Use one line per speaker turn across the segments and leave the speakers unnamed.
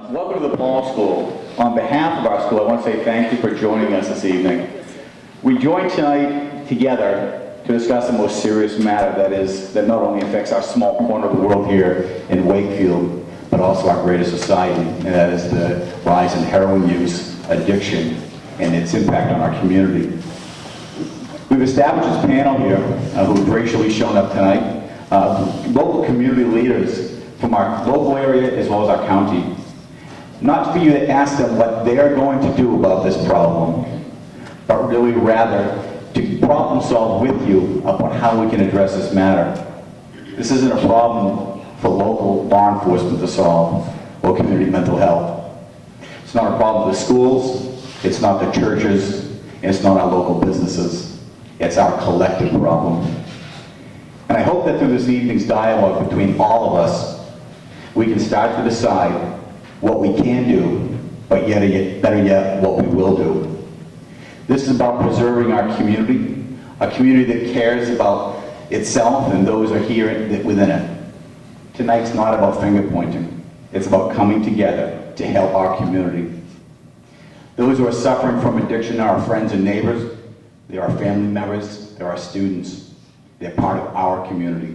Welcome to the Paul School. On behalf of our school, I want to say thank you for joining us this evening. We joined tonight together to discuss a most serious matter that not only affects our small corner of the world here in Wakefield, but also our greater society, and that is the rise in heroin use, addiction, and its impact on our community. We've established this panel here, who've graciously shown up tonight, local community leaders from our local area as well as our county. Not for you to ask them what they're going to do about this problem, but really rather to problem solve with you about how we can address this matter. This isn't a problem for local law enforcement to solve or community mental health. It's not a problem for the schools, it's not the churches, and it's not our local businesses. It's our collective problem. And I hope that through this evening's dialogue between all of us, we can start to decide what we can do, but better yet, what we will do. This is about preserving our community, a community that cares about itself and those who are here within it. Tonight's not about finger pointing. It's about coming together to help our community. Those who are suffering from addiction are our friends and neighbors. They're our family members. They're our students. They're part of our community.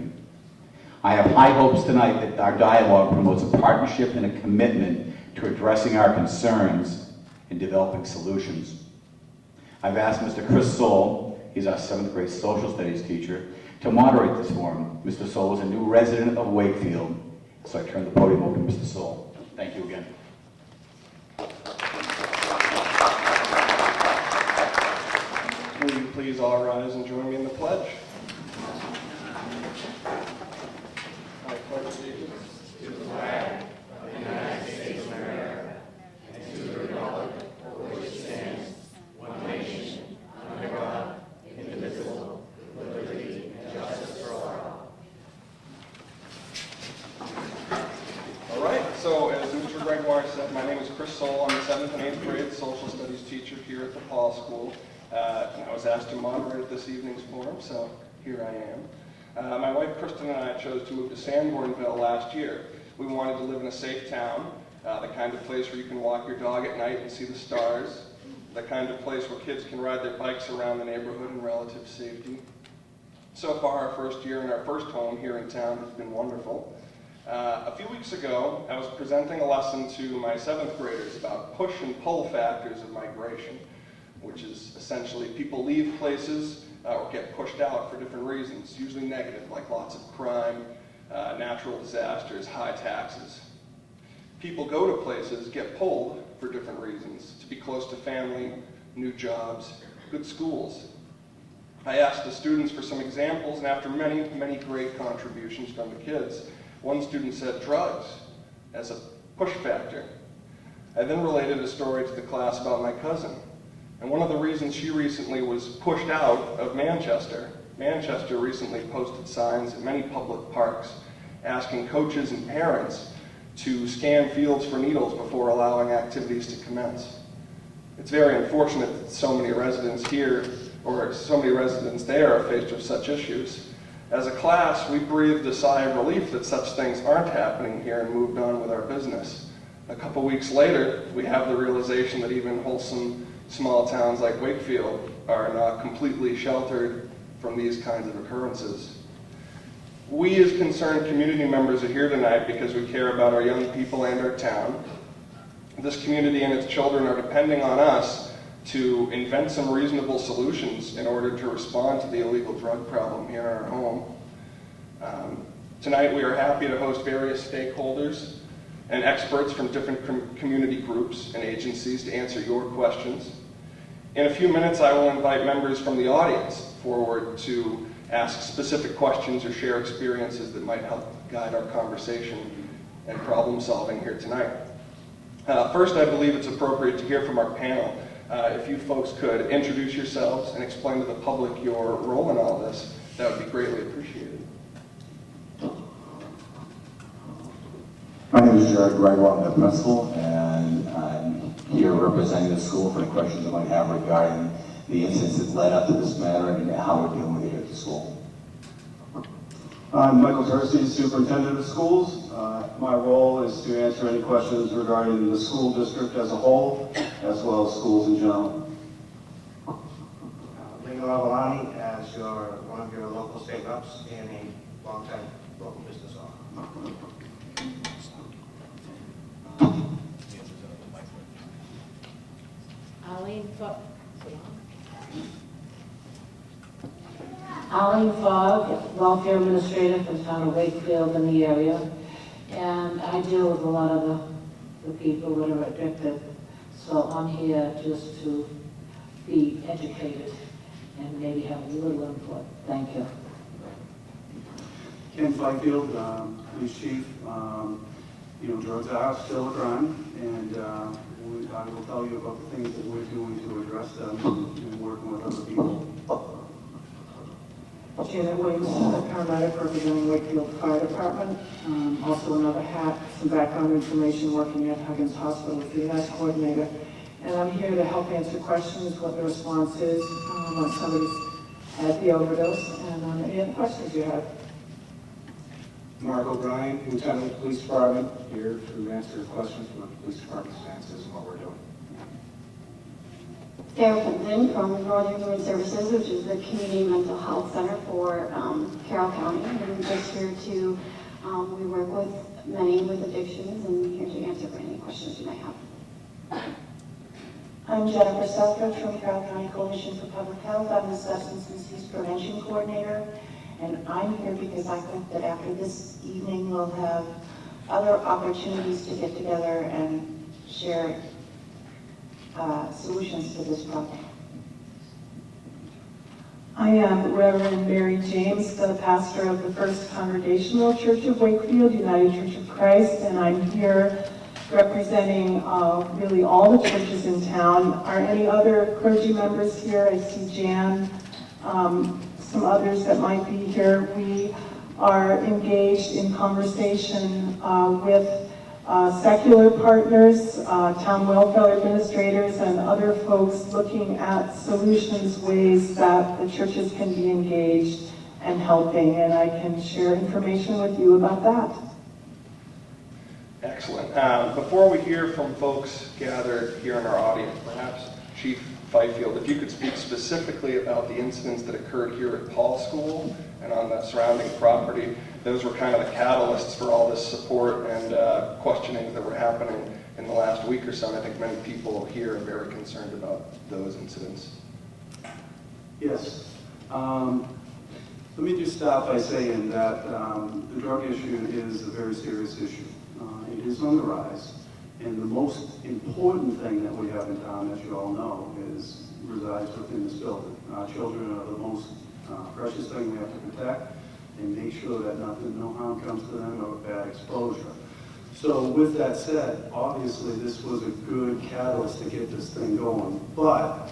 I have high hopes tonight that our dialogue promotes a partnership and a commitment to addressing our concerns and developing solutions. I've asked Mr. Chris Soul, he's our 7th grade social studies teacher, to moderate this forum. Mr. Soul is a new resident of Wakefield, so I turn the podium over to Mr. Soul. Thank you again.
Will you please all rise and join me in the pledge? I pledge allegiance to the flag of the United States of America and to the republic for which it stands, one nation, under God, indivisible, with liberty and justice for all. All right, so as Mr. Gregoire said, my name is Chris Soul. I'm the 7th and 8th grade social studies teacher here at the Paul School. And I was asked to moderate this evening's forum, so here I am. My wife Kristen and I chose to move to Sanbornville last year. We wanted to live in a safe town, the kind of place where you can walk your dog at night and see the stars, the kind of place where kids can ride their bikes around the neighborhood in relative safety. So far, our first year in our first home here in town has been wonderful. A few weeks ago, I was presenting a lesson to my 7th graders about push and pull factors of migration, which is essentially people leave places or get pushed out for different reasons, usually negative, like lots of crime, natural disasters, high taxes. People go to places, get pulled for different reasons, to be close to family, new jobs, good schools. I asked the students for some examples, and after many, many great contributions from the kids, one student said drugs as a push factor. I then related a story to the class about my cousin. And one of the reasons she recently was pushed out of Manchester recently posted signs in many public parks asking coaches and parents to scan fields for needles before allowing activities to commence. It's very unfortunate that so many residents here, or so many residents there, are faced with such issues. As a class, we breathed a sigh of relief that such things aren't happening here and moved on with our business. A couple weeks later, we have the realization that even wholesome small towns like Wakefield are not completely sheltered from these kinds of occurrences. We as concerned community members are here tonight because we care about our young people and our town. This community and its children are depending on us to invent some reasonable solutions in order to respond to the illegal drug problem here in our home. Tonight we are happy to host various stakeholders and experts from different community groups and agencies to answer your questions. In a few minutes, I will invite members from the audience forward to ask specific questions or share experiences that might help guide our conversation and problem solving here tonight. First, I believe it's appropriate to hear from our panel. If you folks could introduce yourselves and explain to the public your role in all this, that would be greatly appreciated.
My name is Gregoire, I'm the principal, and I'm here representing the school for any questions you might have regarding the incidents that led up to this matter and how we're dealing with it at the school.
I'm Michael Durstein, superintendent of schools. My role is to answer any questions regarding the school district as a whole, as well as schools in general.
Lino Avalani as one of your local state reps and a longtime local business owner.
Arlene Fogg, welfare administrator for the town of Wakefield in the area, and I deal with a lot of the people that are addicted, so I'm here just to be educated and maybe have a little input. Thank you.
Ken Fifield, police chief. Drugs are still a crime, and I will tell you about the things that we're doing to address them and working with other people.
Janet Williams, paramedic representing Wakefield Fire Department. Also another hat, some background information, working at Huggins Hospital as the EMS coordinator. And I'm here to help answer questions, what the response is when somebody's had the overdose, and any other questions you have.
Mark O'Brien, Lieutenant of the Police Department, here to answer questions from the Police Department's stances and what we're doing.
Sarah Pinson from Northern Human Services, which is the community mental health center for Carroll County. And we're just here to, we work with many with addictions and here to answer any questions you might have.
I'm Jennifer Selfridge from Carroll County Coalition for Public Health. I'm the Substance Misuse Prevention Coordinator. And I'm here because I hope that after this evening we'll have other opportunities to get together and share solutions to this problem.
I am Reverend Mary James, the pastor of the First Congregational Church of Wakefield, United Church of Christ, and I'm here representing really all the churches in town. Are any other clergy members here? I see Jan, some others that might be here. We are engaged in conversation with secular partners, town welfare administrators, and other folks looking at solutions, ways that the churches can be engaged and helping, and I can share information with you about that.
Excellent. Before we hear from folks gathered here in our audience, perhaps Chief Fifield, if you could speak specifically about the incidents that occurred here at Paul School and on the surrounding property. Those were kind of the catalysts for all this support and questioning that were happening in the last week or so. And I think many people here are very concerned about those incidents.
Yes. Let me just start by saying that the drug issue is a very serious issue. It is on the rise. And the most important thing that we have in town, as you all know, resides within this building. Our children are the most precious thing we have to protect and make sure that no harm comes to them or bad exposure. So with that said, obviously this was a good catalyst to get this thing going. But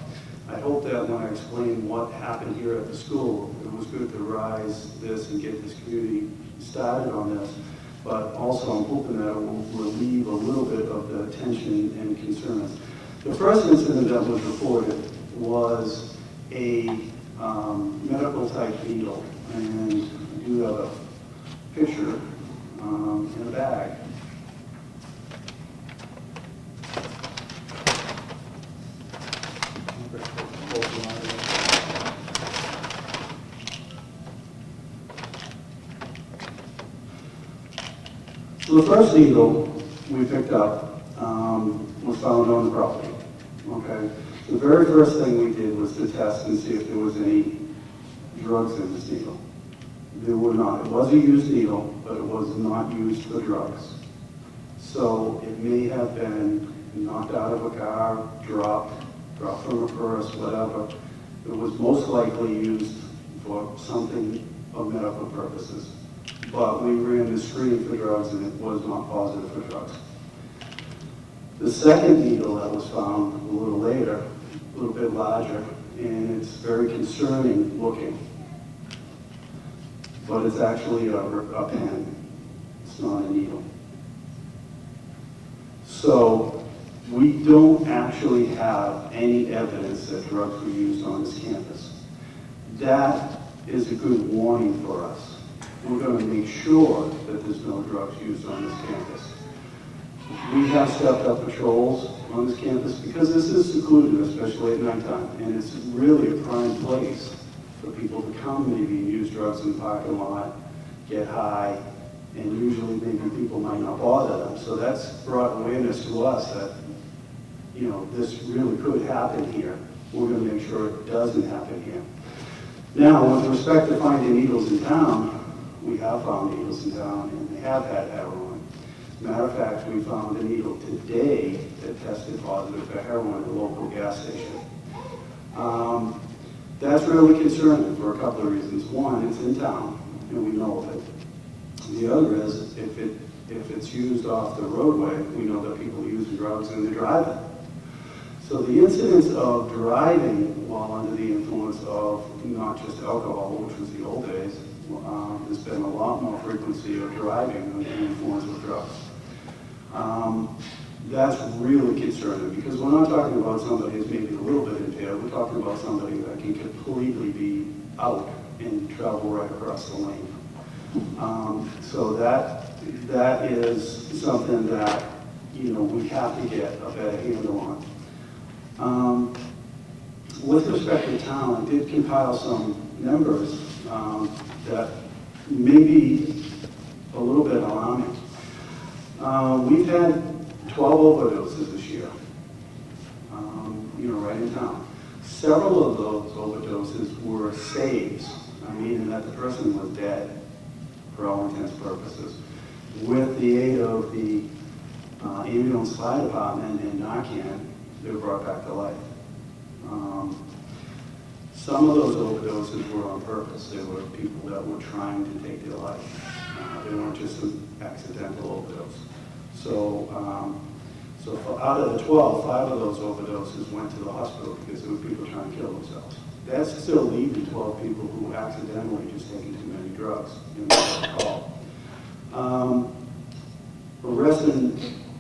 I hope that when I explain what happened here at the school, it was good to rise this and get this community started on this. But also I'm hoping that it will relieve a little bit of the tension and concerns. The first incident that was reported was a medical type needle, and I do have a picture in a bag. So the first needle we picked up was found on the property. Okay. The very first thing we did was to test and see if there was any drugs in this needle. There were not. It was a used needle, but it was not used for drugs. So it may have been knocked out of a car, dropped from a purse, whatever. It was most likely used for something of medical purposes. But we ran the screening for drugs and it was not positive for drugs. The second needle that was found a little later, a little bit larger, and it's very concerning looking. But it's actually a pen. It's not a needle. So we don't actually have any evidence that drugs were used on this campus. That is a good warning for us. we're going to make sure that there's no drugs used on this campus. We have stepped up patrols on this campus because this is secluded, especially at nighttime, and it's really a prime place for people to come maybe and use drugs in the parking lot, get high, and usually maybe people might not bother them. So that's brought awareness to us that, you know, this really could happen here. We're going to make sure it doesn't happen here. Now, with respect to finding needles in town, we have found needles in town, and they have had heroin. Matter of fact, we found a needle today that tested positive for heroin at a local gas station. That's really concerning for a couple of reasons. One, it's in town, and we know of it. The other is, if it's used off the roadway, we know that people use drugs and they're driving. So the incidence of driving while under the influence of not just alcohol, which was the old days, there's been a lot more frequency of driving under the influence of drugs. That's really concerning because we're not talking about somebody who's maybe a little bit impaired. We're talking about somebody that can completely be out and travel right across the lane. So that is something that, you know, we have to get a better handle on. With respect to town, I did compile some numbers that may be a little bit alarming. We've had 12 overdoses this year, you know, right in town. Several of those overdoses were saves, meaning that the person was dead for all intents and purposes. With the aid of the ambulance fire department and Narcan, they were brought back to life. Some of those overdoses were on purpose. They were people that were trying to take their life. They weren't just an accidental overdose. So out of the 12, 5 of those overdoses went to the hospital because there were people trying to kill themselves. That's still leaving 12 people who accidentally just taken too many drugs in the call.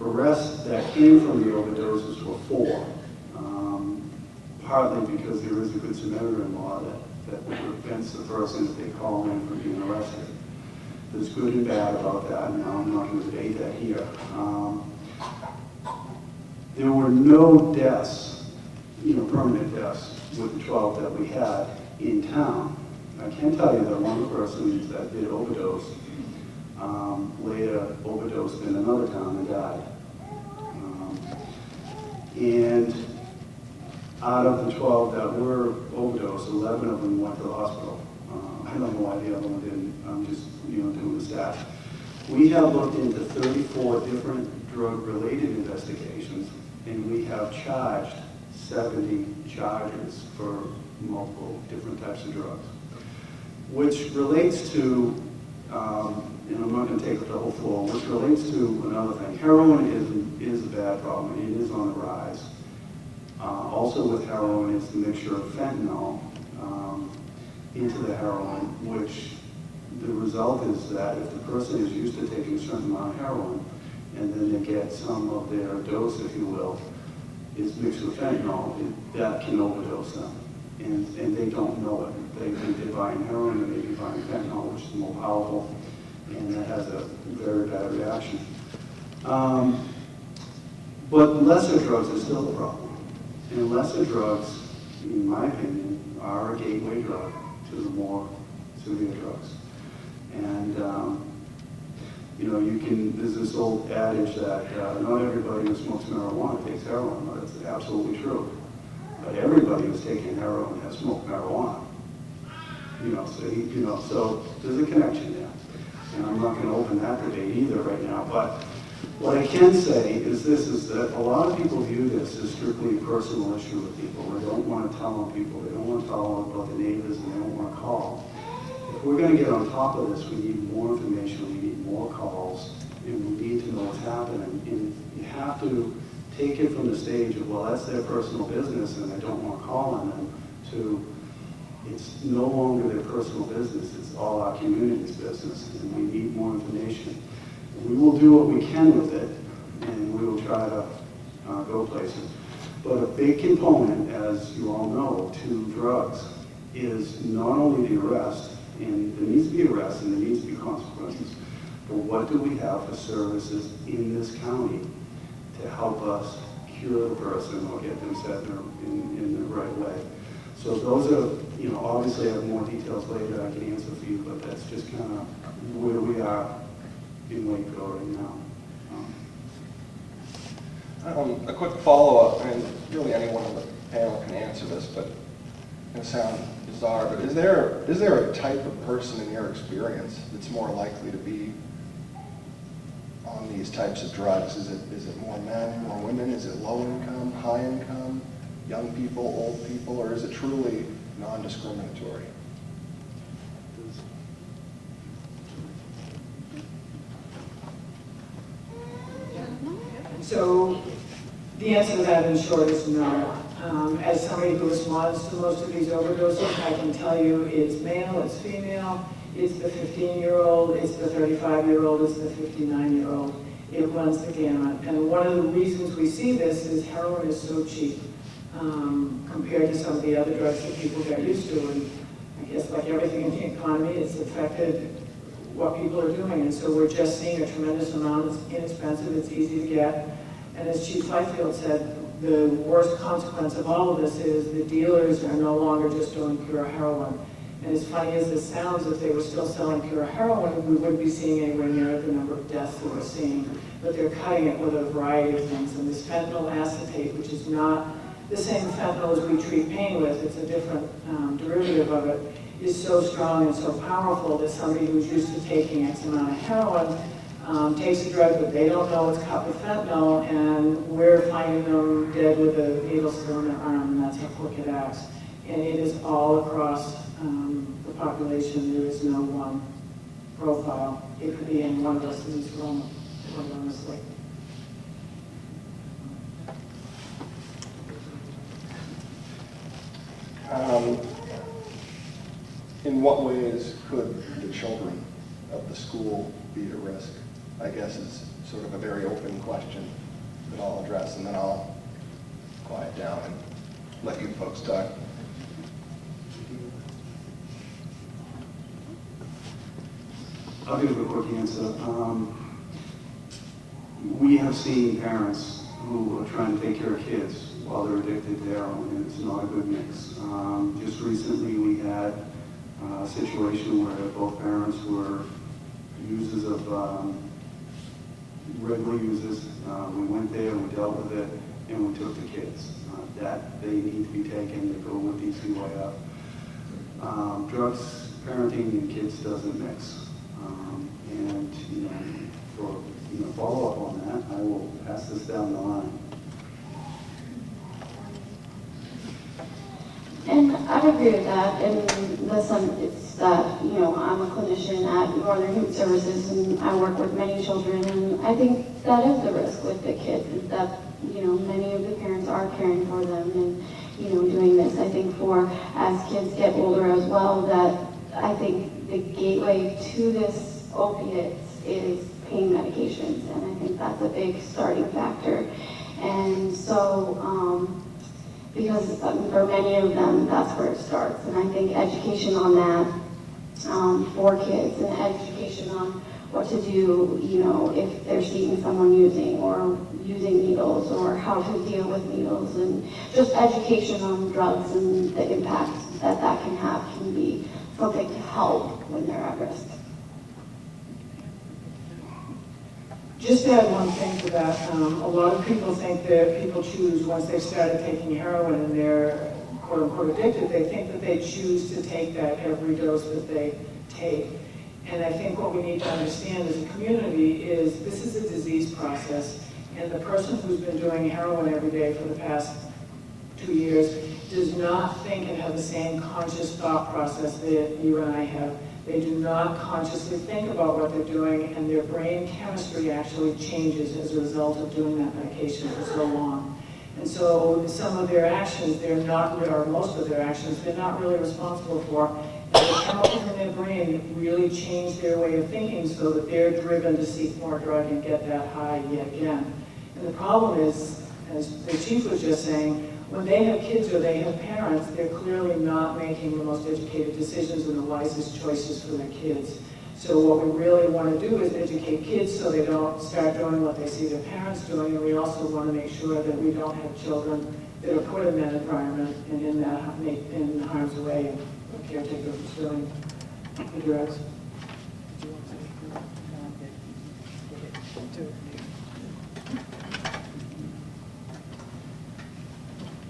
Arrests that came from the overdoses were 4. Partly because there is a Good Samaritan law that prevents the person if they call in from being arrested. There's good and bad about that, and I'm not going to debate that here. There were no deaths, you know, permanent deaths with the 12 that we had in town. I can tell you that one person that did overdose later overdosed in another town and died. And out of the 12 that were overdosed, 11 of them went to the hospital. I don't know why the other one didn't. I'm just, you know, doing the stats. We have looked into 34 different drug-related investigations, and we have charged 70 charges for multiple different types of drugs, which relates to, and I'm not going to take up the whole floor, which relates to another thing. Heroin is a bad problem. It is on the rise. Also with heroin is the mixture of fentanyl into the heroin, which the result is that if the person is used to taking a certain amount of heroin and then they get some of their dose, if you will, is mixed with fentanyl, that can overdose them. And they don't know it. They think they're buying heroin and they may be buying fentanyl, which is more powerful, and that has a very bad reaction. But lesser drugs are still a problem. And lesser drugs, in my opinion, are a gateway drug to the more severe drugs. And, you know, there's this old adage that not everybody who smokes marijuana takes heroin. Well, that's absolutely true. But everybody who's taking heroin has smoked marijuana. So there's a connection there. And I'm not going to open that debate either right now. But what I can say is this, is that a lot of people view this as strictly a personal issue with people. They don't want to tell on people. They don't want to tell about the neighbors, and they don't want to call. If we're going to get on top of this, we need more information, we need more calls, and we need to know what's happening. And you have to take it from the stage of, well, that's their personal business and I don't want to call on them, to it's no longer their personal business, it's all our community's business, and we need more information. We will do what we can with it, and we will try to go places. But a big component, as you all know, to drugs is not only the arrest And there needs to be arrests and there needs to be consequences. But what do we have for services in this county to help us cure the person or get them set in the right way? So those are, you know, obviously I have more details later I can answer for you, but that's just kind of where we are in Wakefield right now.
A quick follow-up, and really anyone on the panel can answer this, but it's going to sound bizarre, but is there a type of person in your experience that's more likely to be on these types of drugs? Is it more men, more women? Is it low income, high income, young people, old people, or is it truly non-discriminatory?
So the answer to that in short is no. As somebody who responds to most of these overdoses, I can tell you it's male, it's female, it's the 15-year-old, it's the 35-year-old, it's the 59-year-old. It runs the gamut. And one of the reasons we see this is heroin is so cheap compared to some of the other drugs that people get used to. And I guess like everything in the economy, it's affected what people are doing. And so we're just seeing a tremendous amount. It's inexpensive, it's easy to get. And as Chief Whitefield said, the worst consequence of all of this is the dealers are no longer just doing pure heroin. And as funny as this sounds, if they were still selling pure heroin, we wouldn't be seeing anywhere near the number of deaths that we're seeing. But they're cutting it with a variety of things. And this fentanyl acetate, which is not the same fentanyl as we treat pain with, it's a different derivative of it, is so strong and so powerful that somebody who's used to taking X amount of heroin takes a drug that they don't know it's cut with fentanyl, and we're finding them dead with a needle still in their arm, and that's how quick it acts. And it is all across the population. There is no one profile. It could be in one of us in this room, quite honestly.
In what ways could the children of the school be at risk? I guess is sort of a very open question that I'll address, and then I'll quiet down and let you folks talk.
I'll give a quick answer. We have seen parents who are trying to take care of kids while they're addicted to heroin, and it's not a good mix. Just recently we had a situation where both parents were users of, regular users. We went there and we dealt with it, and we took the kids. That they need to be taken, they go with DCYF. Drugs, parenting, and kids doesn't mix. And for follow up on that, I will pass this down the line.
And I agree with that, in the sense that, I'm a clinician at Northern Human Services, and I work with many children, and I think that is the risk with the kids, is that, many of the parents are caring for them and, doing this. I think as kids get older as well, that I think the gateway to this opiates is pain medications, and I think that's a big starting factor. And so, because for many of them, that's where it starts. And I think education on that for kids, and education on what to do, if they're seeing someone using needles, or how to deal with needles, and just education on drugs and the impact that can have can be something to help when they're at risk.
Just to add one thing to that, a lot of people think that people choose, once they've started taking heroin and they're quote unquote addicted, they think that they choose to take that every dose that they take. And I think what we need to understand as a community is this is a disease process, and the person who's been doing heroin every day for the past 2 years does not think and have the same conscious thought process that you and I have. They do not consciously think about what they're doing, and their brain chemistry actually changes as a result of doing that medication for so long. And so some of their actions, or most of their actions, they're not really responsible for. And the chemicals in their brain really change their way of thinking so that they're driven to seek more drug and get that high yet again. And the problem is, as the chief was just saying, when they have kids or they have parents, they're clearly not making the most educated decisions and the wisest choices for their kids. So what we really want to do is educate kids so they don't start doing what they see their parents doing, and we also want to make sure that we don't have children that are put in that environment and in harm's way, and a caretaker who's doing the drugs.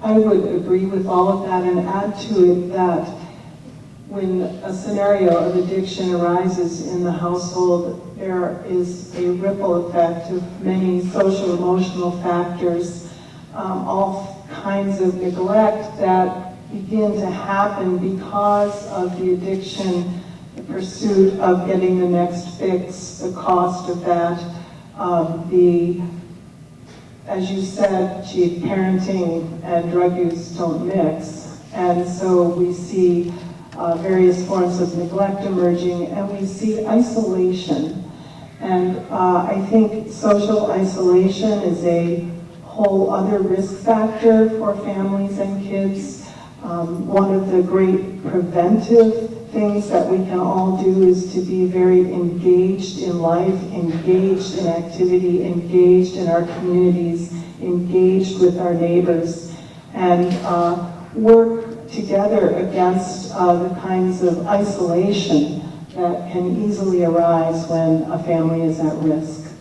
I would agree with all of that and add to it that when a scenario of addiction arises in the household, there is a ripple effect of many social emotional factors, all kinds of neglect that begin to happen because of the addiction, the pursuit of getting the next fix, the cost of that, as you said, Chief, parenting and drug use don't mix. And so we see various forms of neglect emerging, and we see isolation. And I think social isolation is a whole other risk factor for families and kids. One of the great preventive things that we can all do is to be very engaged in life, engaged in activity, engaged in our communities, engaged with our neighbors, and work together against the kinds of isolation that can easily arise when a family is at risk.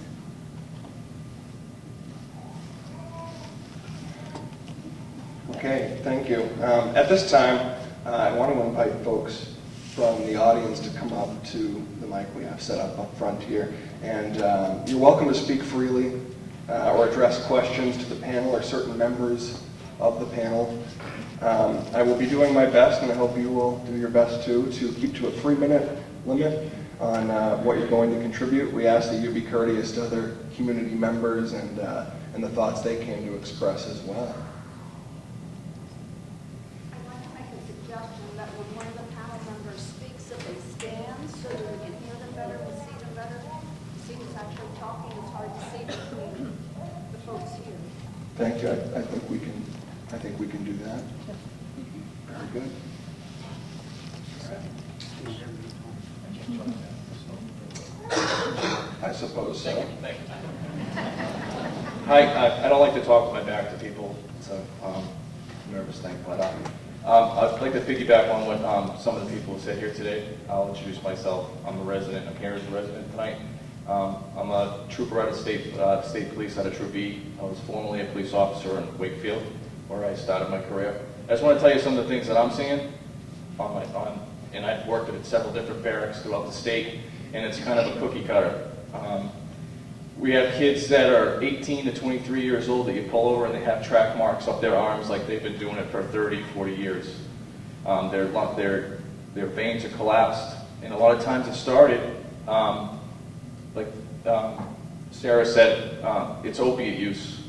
Okay, thank you. At this time, I want to invite folks from the audience to come up to the mic we have set up front here. And you're welcome to speak freely or address questions to the panel or certain members of the panel. I will be doing my best, and I hope you will do your best too, to keep to a 3-minute limit on what you're going to contribute. We ask that you be courteous to other community members and the thoughts they came to express as well.
I'd like to make a suggestion that when one of the panel members speaks, that they stand so that we can hear them better, we see them better. The students actually talking, it's hard to see between the folks here.
Thank you. I think we can do that. Very good. I suppose so.
Thank you. Hi, I don't like to talk with my back to people, so nervous thing, but I'd like to piggyback on what some of the people said here today. I'll introduce myself. I'm here as a resident tonight. I'm a trooper out of state police out of Troop E. I was formerly a police officer in Wakefield, where I started my career. I just want to tell you some of the things that I'm seeing and I've worked at several different barracks throughout the state, and it's kind of a cookie cutter. We have kids that are 18 to 23 years old that you pull over and they have track marks up their arms like they've been doing it for 30, 40 years. Their veins are collapsed, and a lot of times it started, like Sarah said, it's opiate use.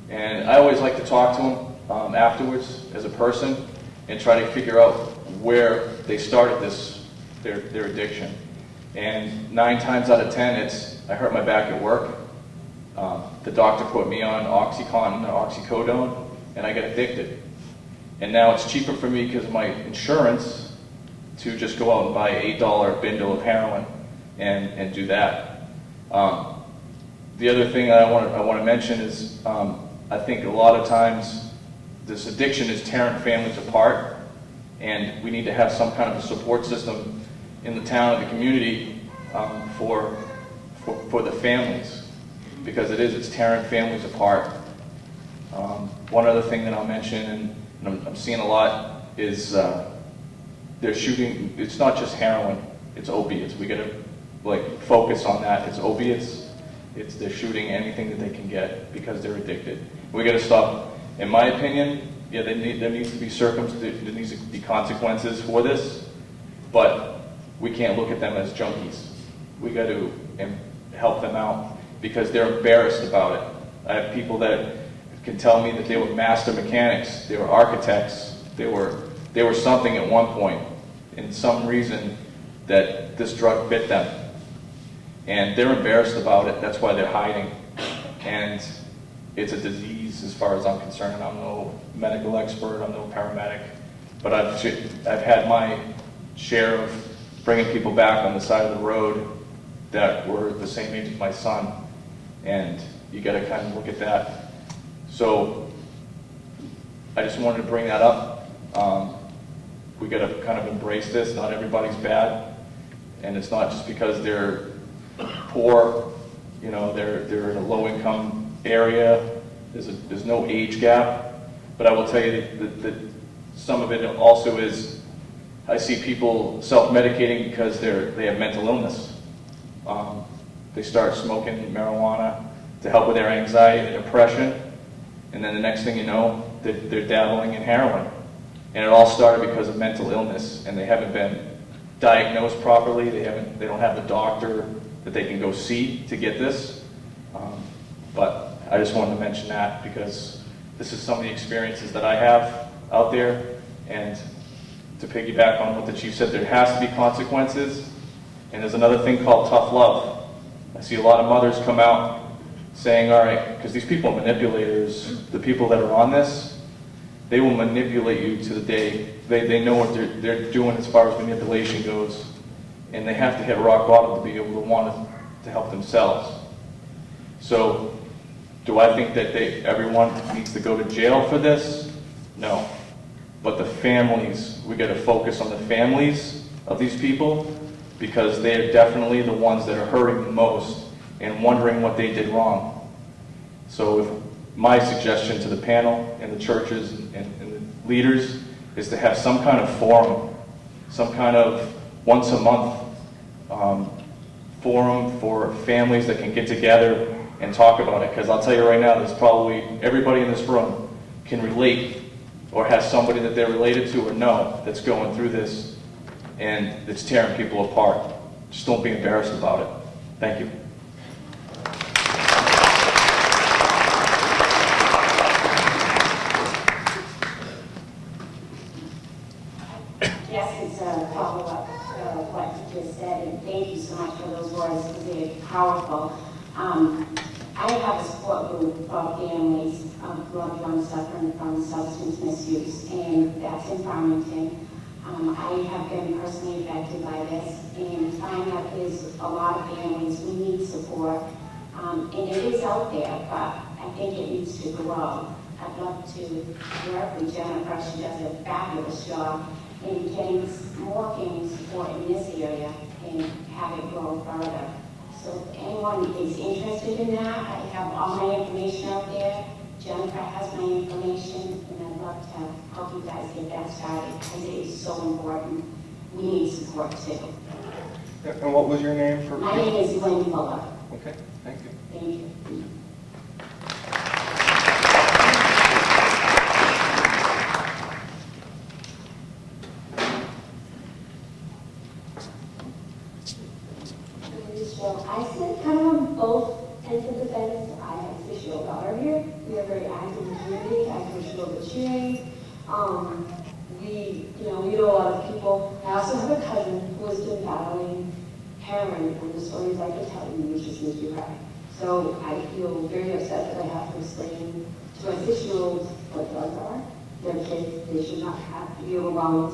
And I always like to talk to them afterwards as a person and try to figure out where they started their addiction. And 9 times out of 10, it's, I hurt my back at work. The doctor put me on OxyContin or oxycodone, and I got addicted. And now it's cheaper for me because of my insurance to just go out and buy an $8 bindle of heroin and do that. The other thing I want to mention is I think a lot of times this addiction is tearing families apart, and we need to have some kind of a support system in the town or the community for the families, because it's tearing families apart. One other thing that I'll mention, and I'm seeing a lot, is they're shooting. It's not just heroin; it's opiates. We got to focus on that. It's opiates. They're shooting anything that they can get because they're addicted. We got to stop. In my opinion, yeah, there needs to be consequences for this, but we can't look at them as junkies. We got to help them out because they're embarrassed about it. I have people that can tell me that they were master mechanics, they were architects, they were something at one point, in some reason that this drug bit them. And they're embarrassed about it, that's why they're hiding. And it's a disease ease as far as I'm concerned. I'm no medical expert, I'm no paramedic, but I've had my share of bringing people back on the side of the road that were the same age as my son, and you got to kind of look at that. So I just wanted to bring that up. We got to kind of embrace this. Not everybody's bad, and it's not just because they're poor. You know, they're in a low-income area. There's no age gap, but I will tell you that some of it also is, I see people self-medicating because they have mental illness. They start smoking marijuana to help with their anxiety and depression, and then the next thing you know, they're dabbling in heroin. And it all started because of mental illness, and they haven't been diagnosed properly. They don't have the doctor that they can go see to get this. But I just wanted to mention that because this is some of the experiences that I have out there, and to piggyback on what the chief said, there has to be consequences, and there's another thing called tough love. I see a lot of mothers come out saying, all right, because these people are manipulators, the people that are on this, they will manipulate you to the day. They know what they're doing as far as manipulation goes, and they have to hit rock bottom to be able to want to help themselves. So, do I think that everyone needs to go to jail for this? No. But the families, we got to focus on the families of these people, because they are definitely the ones that are hurting the most and wondering what they did wrong. So my suggestion to the panel and the churches and the leaders is to have some kind of forum, some kind of once a month forum for families that can get together and talk about it. Because I'll tell you right now, there's probably everybody in this room can relate or has somebody that they're related to or know that's going through this, and it's tearing people apart. Just don't be embarrassed about it. Thank you.
Yes, it's a follow-up to what you just said, and thank you so much for those words, because they're powerful. I have a support group of families of loved ones suffering from substance misuse, and that's in Farmington. I have been personally affected by this, and find that there's a lot of families who need support, and it is out there, but I think it needs to grow. I'd love to work with Jennifer. She does a fabulous job in getting more family support in this area and have it grow further. So if anyone is interested in that, I have all my information out there. Jennifer has my information, and I'd love to help you guys get that started, because it is so important. We need support too.
And what was your name for?
My name is Lynn Fuller.
Okay, thank you.
Thank you. So I sit kind of on both ends of the fence. I have a 6-year-old daughter here. We are very active in the community. I coach yoga cheering. We know a lot of people. I also have a cousin who has been battling heroin, and the stories I could tell you would just make you cry. So I feel very upset that I have to explain to my 6-year-olds what drugs are. They're kids. They should not have to be overwhelmed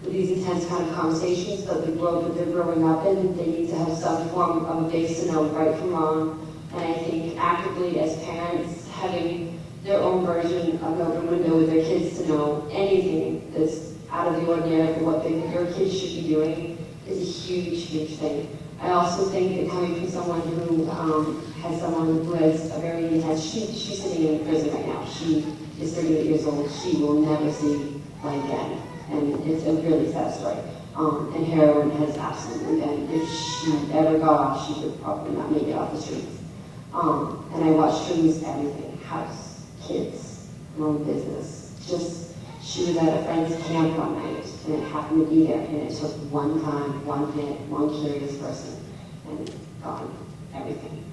with these intense kind of conversations, but the world that they're growing up in, they need to have some form of a base to know right from wrong. And I think actively as parents, having their own version of an open window with their kids to know anything that's out of the ordinary for what your kids should be doing is a huge, huge thing. I also think that coming from someone who has a very intense, she's sitting in prison right now. She is 38 years old. She will never see light again. And it's a really sad story. And heroin has absolutely been, if she ever got off, she would probably not make it off the streets. And I watched her lose everything, house, kids, her own business. She was at a friend's camp one night, and it happened to be there, and it took one time, one hit, one curious person, and gone, everything.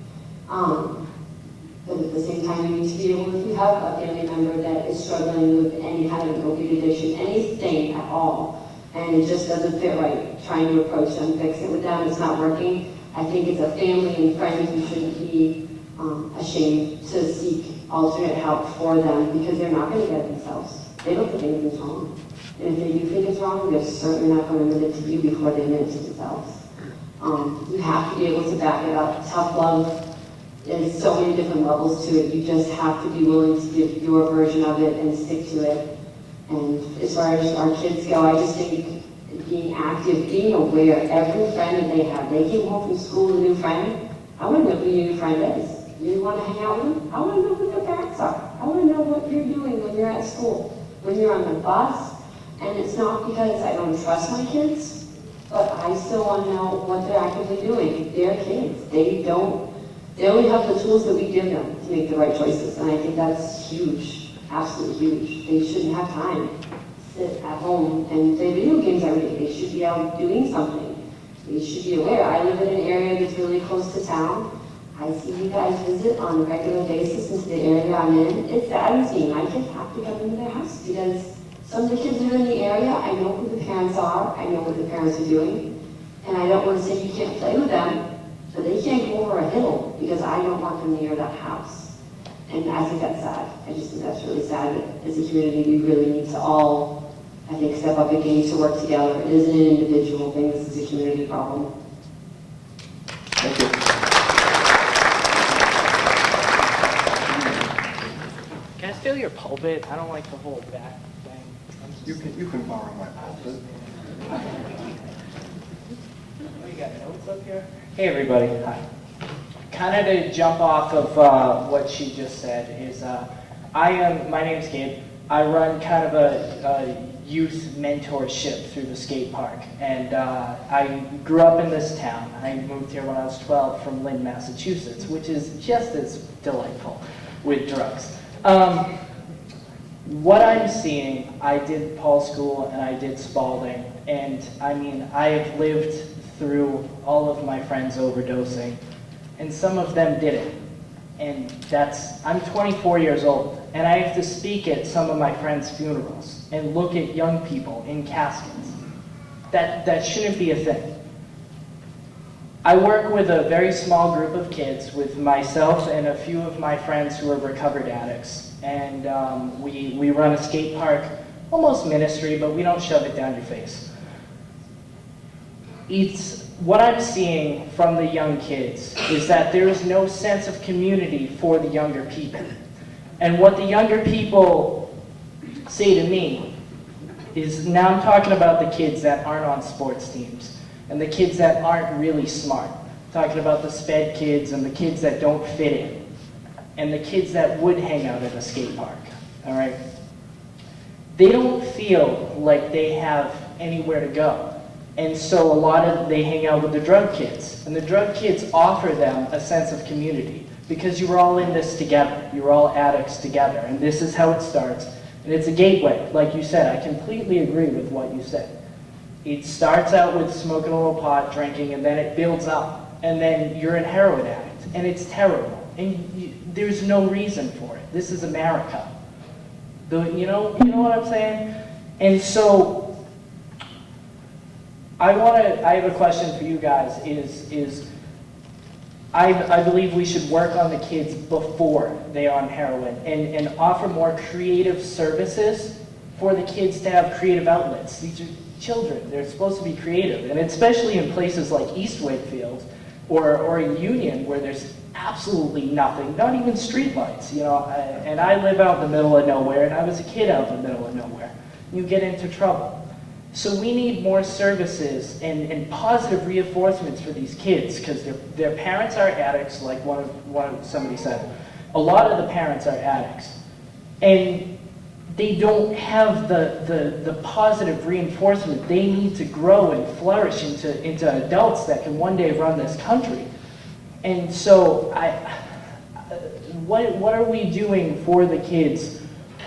But at the same time, you need to be able, if you have a family member that is struggling with any kind of opiate addiction, anything at all, and it just doesn't fit right, trying to approach them, fix it with them, it's not working. I think it's a family and friends who shouldn't be ashamed to seek alternate help for them because they're not going to get it themselves. They don't think anything's wrong. And if they do think it's wrong, they're certainly not going to admit it to you before they admit it to themselves. You have to be able to back it up. Tough love, there's so many different levels to it. You just have to be willing to give your version of it and stick to it. And as far as our kids go, I just think being active, being aware, every friend that they have, they came home from school with a new friend. I want to know who your new friend is. You want to hang out with them? I want to know who their parents are. I want to know what you're doing when you're at school, when you're on the bus. And it's not because I don't trust my kids, but I still want to know what they're actively doing. They're kids. They only have the tools that we give them to make the right choices. And I think that's huge, absolutely huge. They shouldn't have time to sit at home and play video games every day. They should be out doing something. They should be aware. I live in an area that's really close to town. I see you guys visit on a regular basis into the area I'm in. It saddens me. My kids have to come into their house because some of the kids that are in the area, I know who the parents are, I know what the parents are doing, and I don't want to say you can't play with them, but they can't go over a hill because I don't want them near that house. And I think that's sad. I just think that's really sad. As a community, we really need to all, I think, step up and need to work together. It isn't an individual thing, this is a community problem.
Thank you.
Can I steal your pulpit? I don't like the whole back thing.
You can borrow my pulpit.
Oh, you got notes up here? Hey, everybody. Hi. Kind of to jump off of what she just said is, my name's Gabe. I run kind of a youth mentorship through the skate park. And I grew up in this town. I moved here when I was 12 from Lynn, Massachusetts, which is just as delightful with drugs. What I'm seeing, I did Paul School and I did Spalding, and I mean, I have lived through all of my friends overdosing, and some of them didn't. And I'm 24 years old, and I have to speak at some of my friends' funerals and look at young people in caskets. That shouldn't be a thing. I work with a very small group of kids, with myself and a few of my friends who are recovered addicts. And we run a skate park, almost ministry, but we don't shove it down your face. What I'm seeing from the young kids is that there is no sense of community for the younger people. And what the younger people say to me is, now I'm talking about the kids that aren't on sports teams, and the kids that aren't really smart. I'm talking about the sped kids and the kids that don't fit in, and the kids that would hang out at a skate park, all right? They don't feel like they have anywhere to go. And so they hang out with the drug kids. And the drug kids offer them a sense of community because you were all in this together. You were all addicts together. And this is how it starts. And it's a gateway. Like you said, I completely agree with what you said. It starts out with smoking a little pot, drinking, and then it builds up. And then you're a heroin addict. And it's terrible. And there's no reason for it. This is America. You know what I'm saying? And so I have a question for you guys, I believe we should work on the kids before they are on heroin and offer more creative services for the kids to have creative outlets. These are children, they're supposed to be creative, and especially in places like East Wakefield or in Union where there's absolutely nothing, not even streetlights, and I live out in the middle of nowhere, and I was a kid out in the middle of nowhere. You get into trouble. So we need more services and positive reinforcements for these kids because their parents are addicts, like somebody said. A lot of the parents are addicts. And they don't have the positive reinforcement they need to grow and flourish into adults that can one day run this country. And so what are we doing for the kids?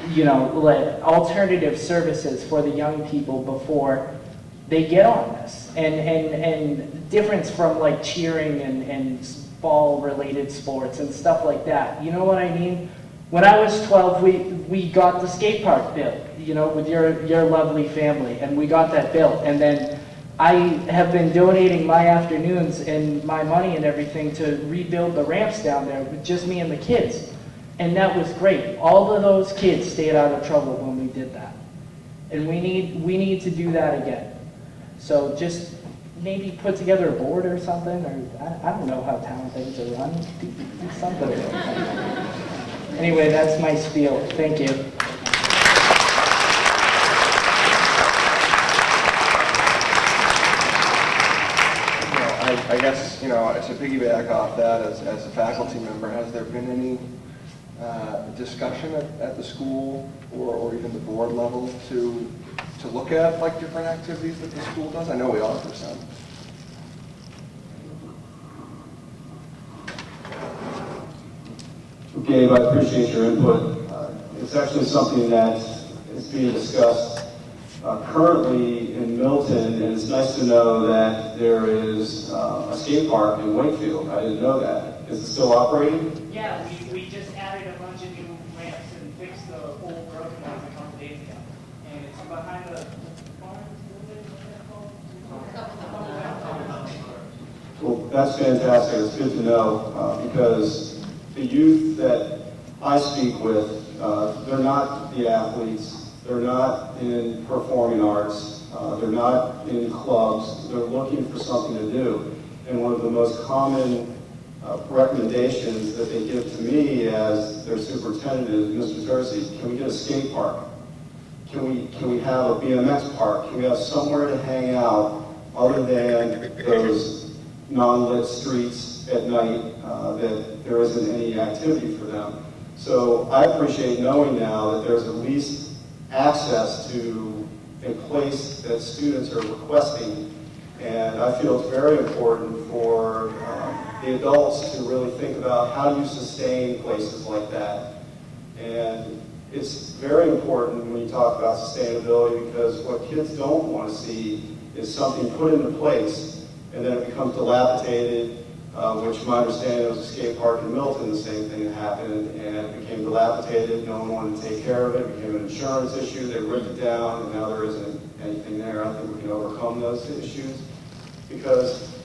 Alternative services for the young people before they get on this, and difference from like cheering and ball-related sports and stuff like that. You know what I mean? When I was 12, we got the skate park built, with your lovely family, and we got that built, and then I have been donating my afternoons and my money and everything to rebuild the ramps down there with just me and the kids. And that was great. All of those kids stayed out of trouble when we did that. And we need to do that again. So just maybe put together a board or something, or I don't know how town things are run. Do something. Anyway, that's my spiel. Thank you.
I guess, to piggyback off that, as a faculty member, has there been any discussion at the school or even the board level to look at like different activities that the school does? I know we offer some.
Gabe, I appreciate your input. It's actually something that is being discussed currently in Milton, and it's nice to know that there is a skate park in Wakefield. I didn't know that. Is it still operating?
Yeah, we just added a bunch of new ramps and fixed the old broken ones a couple days ago. And it's behind the farm.
Well, that's fantastic. It's good to know because the youth that I speak with, they're not the athletes. They're not in performing arts. They're not in clubs. They're looking for something to do. And one of the most common recommendations that they give to me as their superintendent is, Mr. Terzi, can we get a skate park? Can we have a BMX park? Can we have somewhere to hang out other than those non-lit streets at night that there isn't any activity for them? So I appreciate knowing now that there's at least access to a place that students are requesting, and I feel it's very important for the adults to really think about how do you sustain places like that. And it's very important when you talk about sustainability, because what kids don't want to see is something put into place and then it becomes dilapidated, which my understanding was a skate park in Milton, the same thing happened, and it became dilapidated, no one wanted to take care of it, it became an insurance issue, they ripped it down, and now there isn't anything there. I think we can overcome those issues, because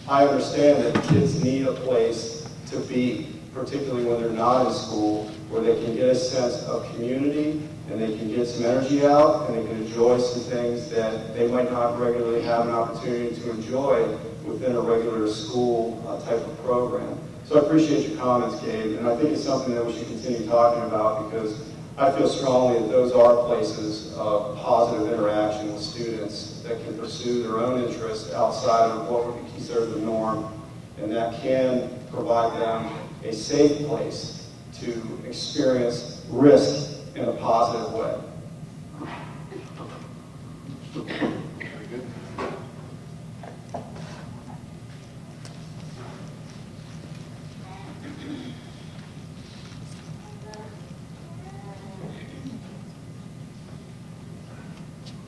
I understand that kids need a place to be, particularly when they're not in school, where they can get a sense of community, and they can get some energy out, and they can enjoy some things that they might not regularly have an opportunity to enjoy within a regular school type of program. So I appreciate your comments, Gabe, and I think it's something that we should continue talking about, because I feel strongly that those are places of positive interaction with students that can pursue their own interests outside of what would be considered the norm, and that can provide them a safe place to experience risk in a positive way.
Very good.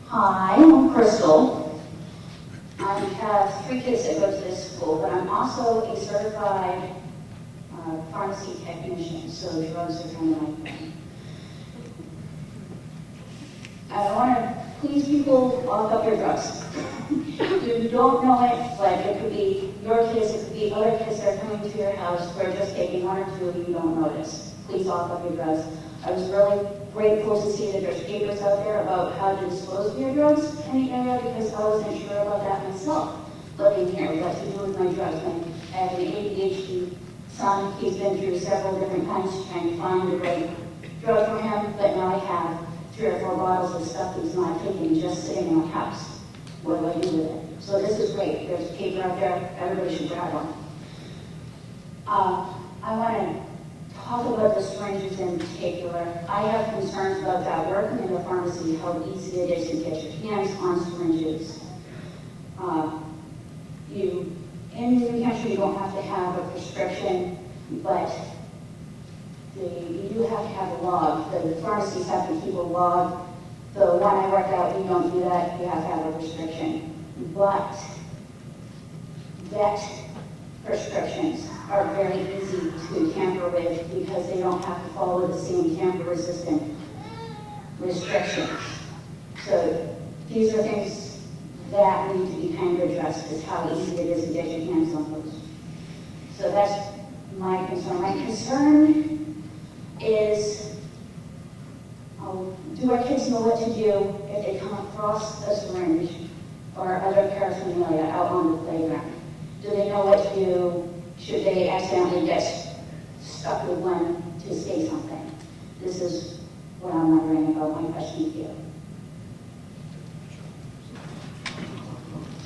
Hi, I'm Crystal. I have 3 kids that go to this school, but I'm also a certified pharmacy technician, so drugs are kind of my thing. I want to please people lock up your drugs. You don't know it, but it could be your kids, it could be other kids that are coming to your house who are just taking 1 or 2 and you don't notice. Please lock up your drugs. I was really grateful to see that there's papers out there about how to dispose of your drugs in the area, because I wasn't sure about that myself. Living here, what to do with my drugs. And I have an ADHD son. He's been through several different kinds trying to find the right drug for him, but now I have 3 or 4 bottles of stuff he's not taking just sitting in my house. What do I do with it? So this is great. There's paper out there. Everybody should grab one. I want to talk about the syringes in particular. I have concerns about that. Working in the pharmacy, how easy it is to get your hands on syringes. In New Hampshire, you don't have to have a prescription, but you do have to have a log. The pharmacies have to keep a log. The one I work out, you don't do that. You have to have a prescription. But vet prescriptions are very easy to tamper with, because they don't have to follow the same tamper-resistant restrictions. So these are things that need to be kind of addressed, is how easy it is to get your hands on those. So that's my concern. My concern
is, do our kids know what to do if they come across a syringe or other paraphernalia out on the playground? Do they know what to do should they accidentally get stuck with one to say something? This is what I'm wondering about. My question to you.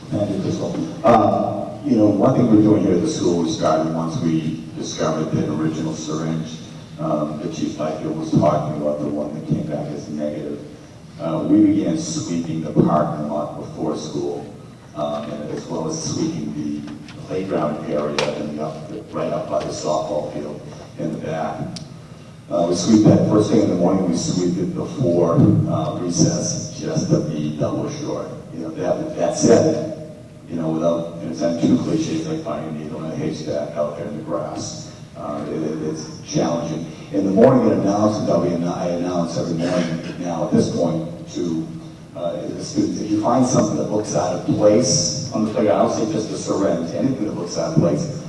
Thank you, Crystal. You know, one thing we're doing here at the school, we started once we discovered the original syringe. The chief Highfield was talking about the one that came back as negative. We began sweeping the parking lot before school, and as well as sweeping the playground area and right up by the softball field in the back. We sweep that first thing in the morning. We sweep it before recess, just to be double short. You know, that said, you know, without, and it's not too cliches like finding a needle in a haystack out there in the grass. It's challenging. In the morning it announced, and I announce every morning now at this point to the students, if you find something that looks out of place on the playground, I don't say just a syringe, anything that looks out of place.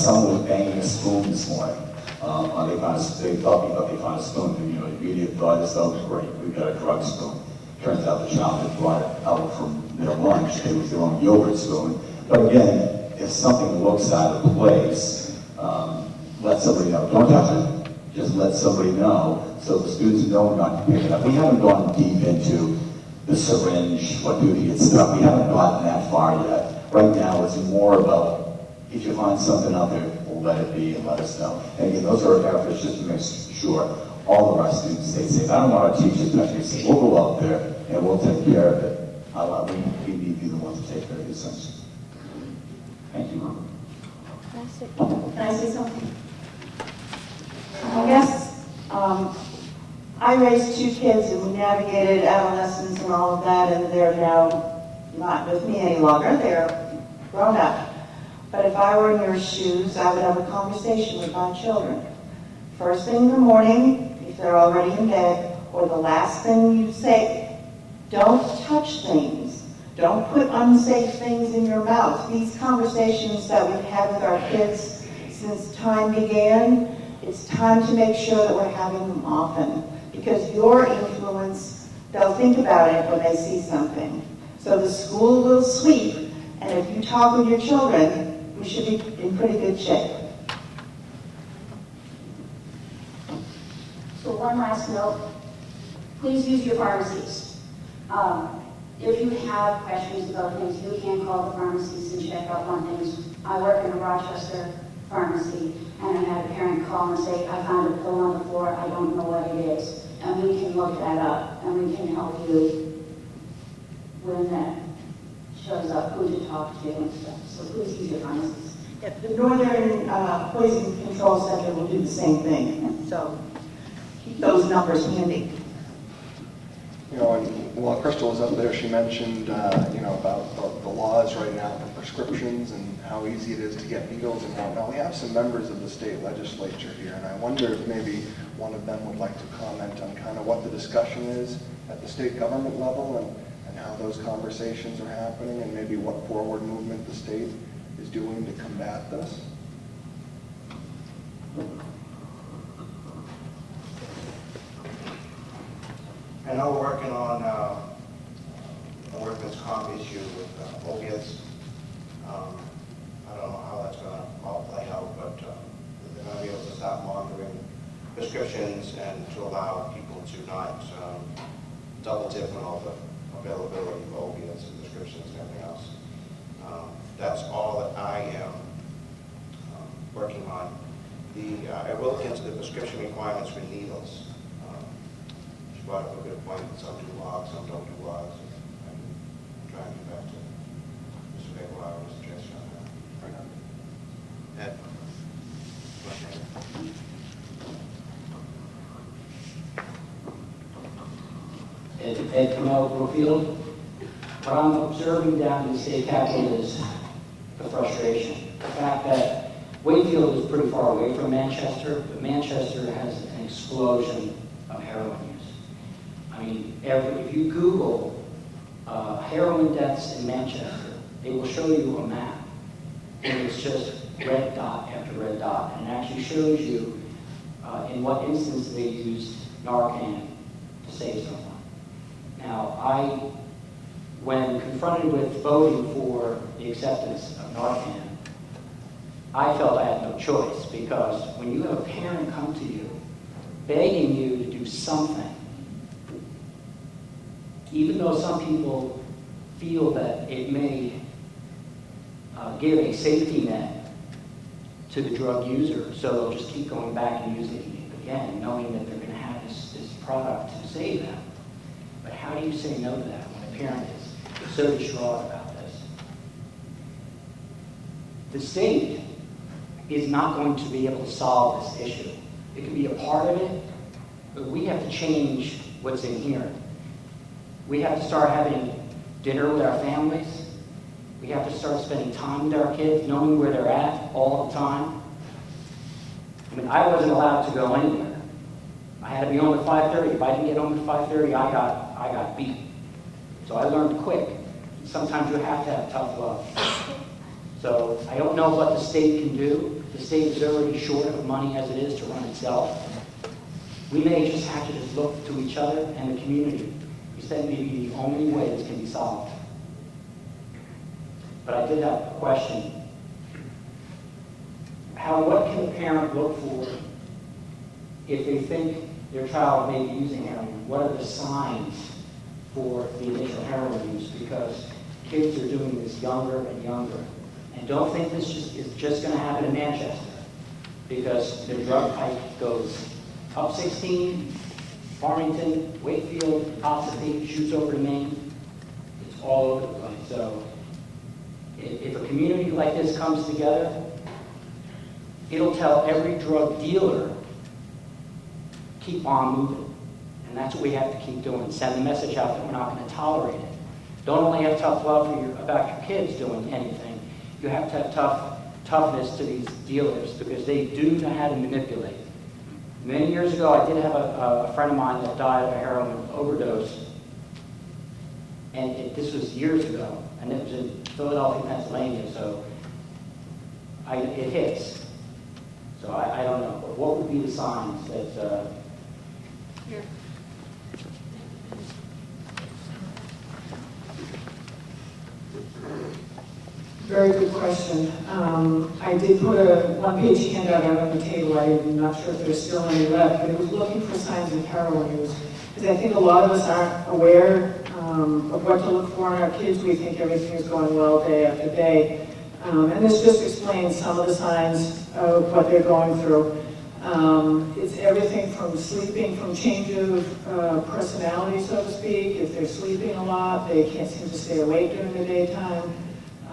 Someone was banging a spoon this morning. They thought they found a spoon, and you know, immediate thought is, oh great, we've got a drug spoon. Turns out the child had brought it out from their lunch. It was their own yogurt spoon. But again, if something looks out of place, let somebody know. Don't touch it. Just let somebody know so the students know not to pick it up. We haven't gone deep into the syringe, what do to get stuck. We haven't gotten that far yet. Right now, it's more about if you find something out there, let it be and let us know. And again, those are our efforts just to make sure all of our students stay safe. I don't want our teachers touching it. We'll go out there and we'll take care of it. We need to be the ones to take care of these things. Thank you, Mom.
Can I say something?
I guess I raised 2 kids and we navigated adolescence and all of that, and they're now not with me any longer. They're grown up. But if I were in your shoes, I would have a conversation with my children. First thing in the morning, if they're already in bed, or the last thing you say, don't touch things. Don't put unsafe things in your mouth. These conversations that we've had with our kids since time began, it's time to make sure that we're having them often. Because your influence, they'll think about it when they see something. So the school will sweep, and if you talk with your children, we should be in pretty good shape.
So one last note, please use your pharmacies. If you have questions about things, you can call the pharmacies and check out on things. I work in a Rochester pharmacy, and I had a parent call and say, I found a pill on the floor, I don't know what it is. And we can look that up, and we can help you when that shows up, who to talk to and stuff. So please use your pharmacies.
The Northern Poison Control Center will do the same thing. So keep those numbers handy.
You know, and while Crystal was up there, she mentioned, you know, about the laws right now for prescriptions and how easy it is to get needles and whatnot. We have some members of the state legislature here, and I wonder if maybe one of them would like to comment on kind of what the discussion is at the state government level and how those conversations are happening and maybe what forward movement the state is doing to combat this.
I know we're working on a workman's comp issue with opiates. I don't know how that's going to all play out, but they're going to be able to start monitoring prescriptions and to allow people to not double dip on all the availability of opiates and prescriptions and everything else. That's all that I am working on. I will get to the prescription requirements for needles. She brought up a good point. Some do logs, some don't do logs. I'm trying to get back to Mr. Baker and Mr. Chester on that. Ed?
At Comeau, Wakefield, what I'm observing down in the state capital is the frustration. The fact that Wakefield is pretty far away from Manchester, but Manchester has an explosion of heroin use. I mean, if you Google heroin deaths in Manchester, it will show you a map. And it's just red dot after red dot. And it actually shows you in what instance they used Narcan to save someone. Now, when confronted with voting for the acceptance of Narcan, I felt I had no choice, because when you have a parent come to you begging you to do something, even though some people feel that it may give a safety net to the drug user, so they'll just keep going back and using it again, knowing that they're going to have this product to save them. But how do you say no to that when a parent is so distraught about this? The state is not going to be able to solve this issue. It can be a part of it, but we have to change what's in here. We have to start having dinner with our families. We have to start spending time with our kids, knowing where they're at all the time. I mean, I wasn't allowed to go anywhere. I had to be home at 5:30. If I didn't get home at 5:30, I got beat. So I learned quick. Sometimes you have to have tough love. So I don't know what the state can do. The state is already short of money as it is to run itself. We may just have to just look to each other and the community. Because that may be the only way this can be solved. But I did have a question. What can a parent look for if they think their child may be using heroin? What are the signs for the initial heroin use? Because kids are doing this younger and younger. And don't think this is just going to happen in Manchester, because the drug pipe goes up 16, Farmington, Wakefield, Ossipee, shoots over to Maine. It's all over the place. So if a community like this comes together, it'll tell every drug dealer, keep on moving. And that's what we have to keep doing. Send the message out that we're not going to tolerate it. Don't only have tough love about your kids doing anything. You have to have toughness to these dealers, because they do know how to manipulate. Many years ago, I did have a friend of mine that died of a heroin overdose. And this was years ago, and it was in Philadelphia, Pennsylvania, so it hits. So I don't know, but what would be the signs that...
Here.
Very good question. I did put a one-page handout out on the table. I'm not sure if there's still any left, but it was looking for signs of heroin use. Because I think a lot of us aren't aware of what to look for in our kids. We think everything is going well day after day. And this just explains some of the signs of what they're going through. It's everything from sleeping, from change of personality, so to speak. If they're sleeping a lot, they can't seem to stay awake during the daytime.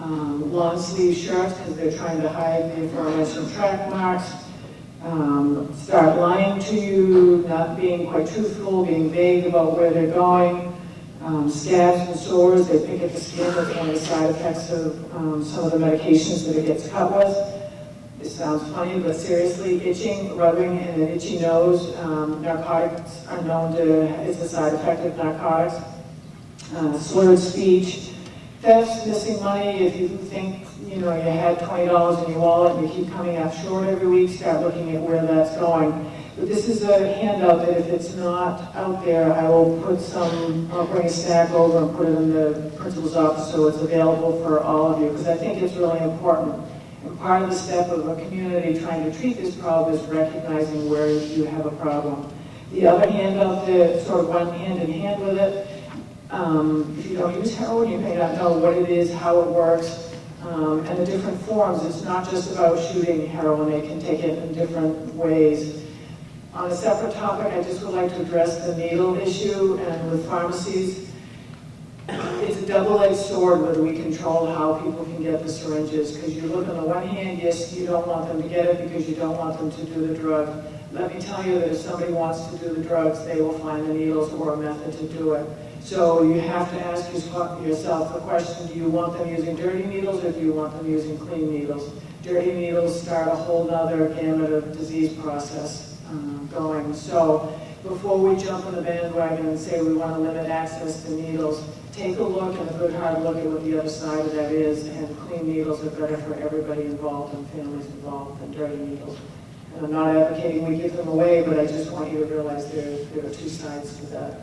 Long sleeve shirts because they're trying to hide the aforementioned track marks. Start lying to you, not being quite truthful, being vague about where they're going. Scabs and sores, they pick at the skin. That's one of the side effects of some of the medications that it gets cut with. It sounds funny, but seriously, itching, rubbing, and an itchy nose. Narcotics are known to, it's a side effect of narcotics. Slurred speech. Thefts, missing money. If you think, you had $20 in your wallet and you keep coming up short every week, start looking at where that's going. But this is a handout that if it's not out there, I'll bring a stack over and put it in the principal's office so it's available for all of you, because I think it's really important. And part of the step of a community trying to treat this problem is recognizing where you have a problem. The other handout that sort of went hand in hand with it, if you don't use heroin, you may not know what it is, how it works, and the different forms. It's not just about shooting heroin. They can take it in different ways. On a separate topic, I just would like to address the needle issue and with pharmacies. It's a double-edged sword whether we control how people can get the syringes, because you look on the one hand, yes, you don't want them to get it because you don't want them to do the drug. Let me tell you that if somebody wants to do the drugs, they will find the needles or a method to do it. So you have to ask yourself the question, do you want them using dirty needles or do you want them using clean needles? Dirty needles start a whole other gamut of disease process going. So before we jump on the bandwagon and say we want to limit access to needles, take a look and a good hard look at what the other side of that is, and clean needles are better for everybody involved and families involved than dirty needles. And I'm not advocating we give them away, but I just want you to realize there are two sides to that.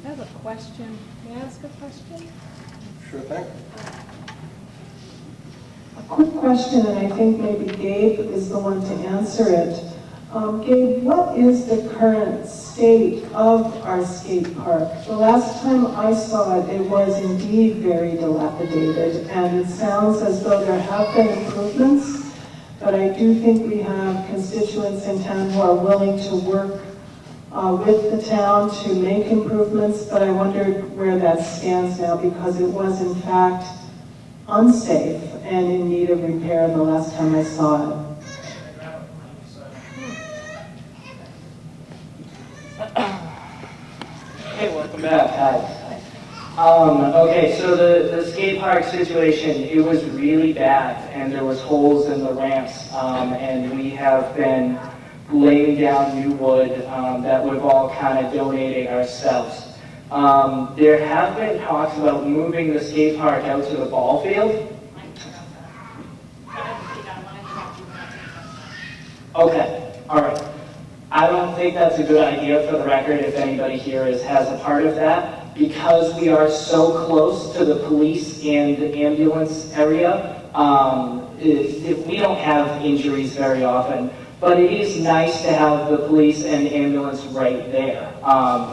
I have a question. May I ask a question?
Sure thing.
A quick question, and I think maybe Gabe is the one to answer it. Gabe, what is the current state of our skate park? The last time I saw it, it was indeed very dilapidated, and it sounds as though there have been improvements, but I do think we have constituents in town who are willing to work with the town to make improvements, but I wondered where that stands now, because it was in fact unsafe and in need of repair the last time I saw it.
Hey, welcome back. Hi. Okay, so the skate park situation, it was really bad, and there was holes in the ramps, and we have been laying down new wood that we've all kind of donated ourselves. There have been talks about moving the skate park out to the ball field. Okay, all right. I don't think that's a good idea, for the record, if anybody here has a part of that, because we are so close to the police and ambulance area. We don't have injuries very often, but it is nice to have the police and ambulance right there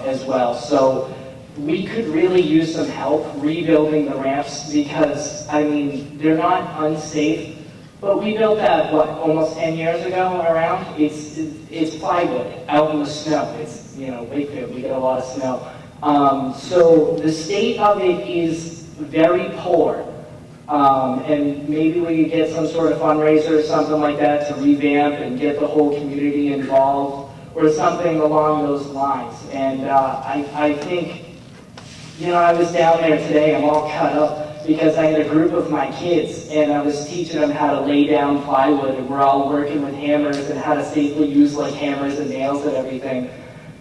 as well. So we could really use some help rebuilding the ramps, because, I mean, they're not unsafe. But we built that, what, almost 10 years ago around? It's plywood out in the snow. It's, you know, Wakefield, we get a lot of snow. So the state of it is very poor. And maybe we could get some sort of fundraiser or something like that to revamp and get the whole community involved, or something along those lines. And I think, you know, I was down there today, I'm all cut up, because I had a group of my kids, and I was teaching them how to lay down plywood, and we're all working with hammers and how to safely use like hammers and nails and everything.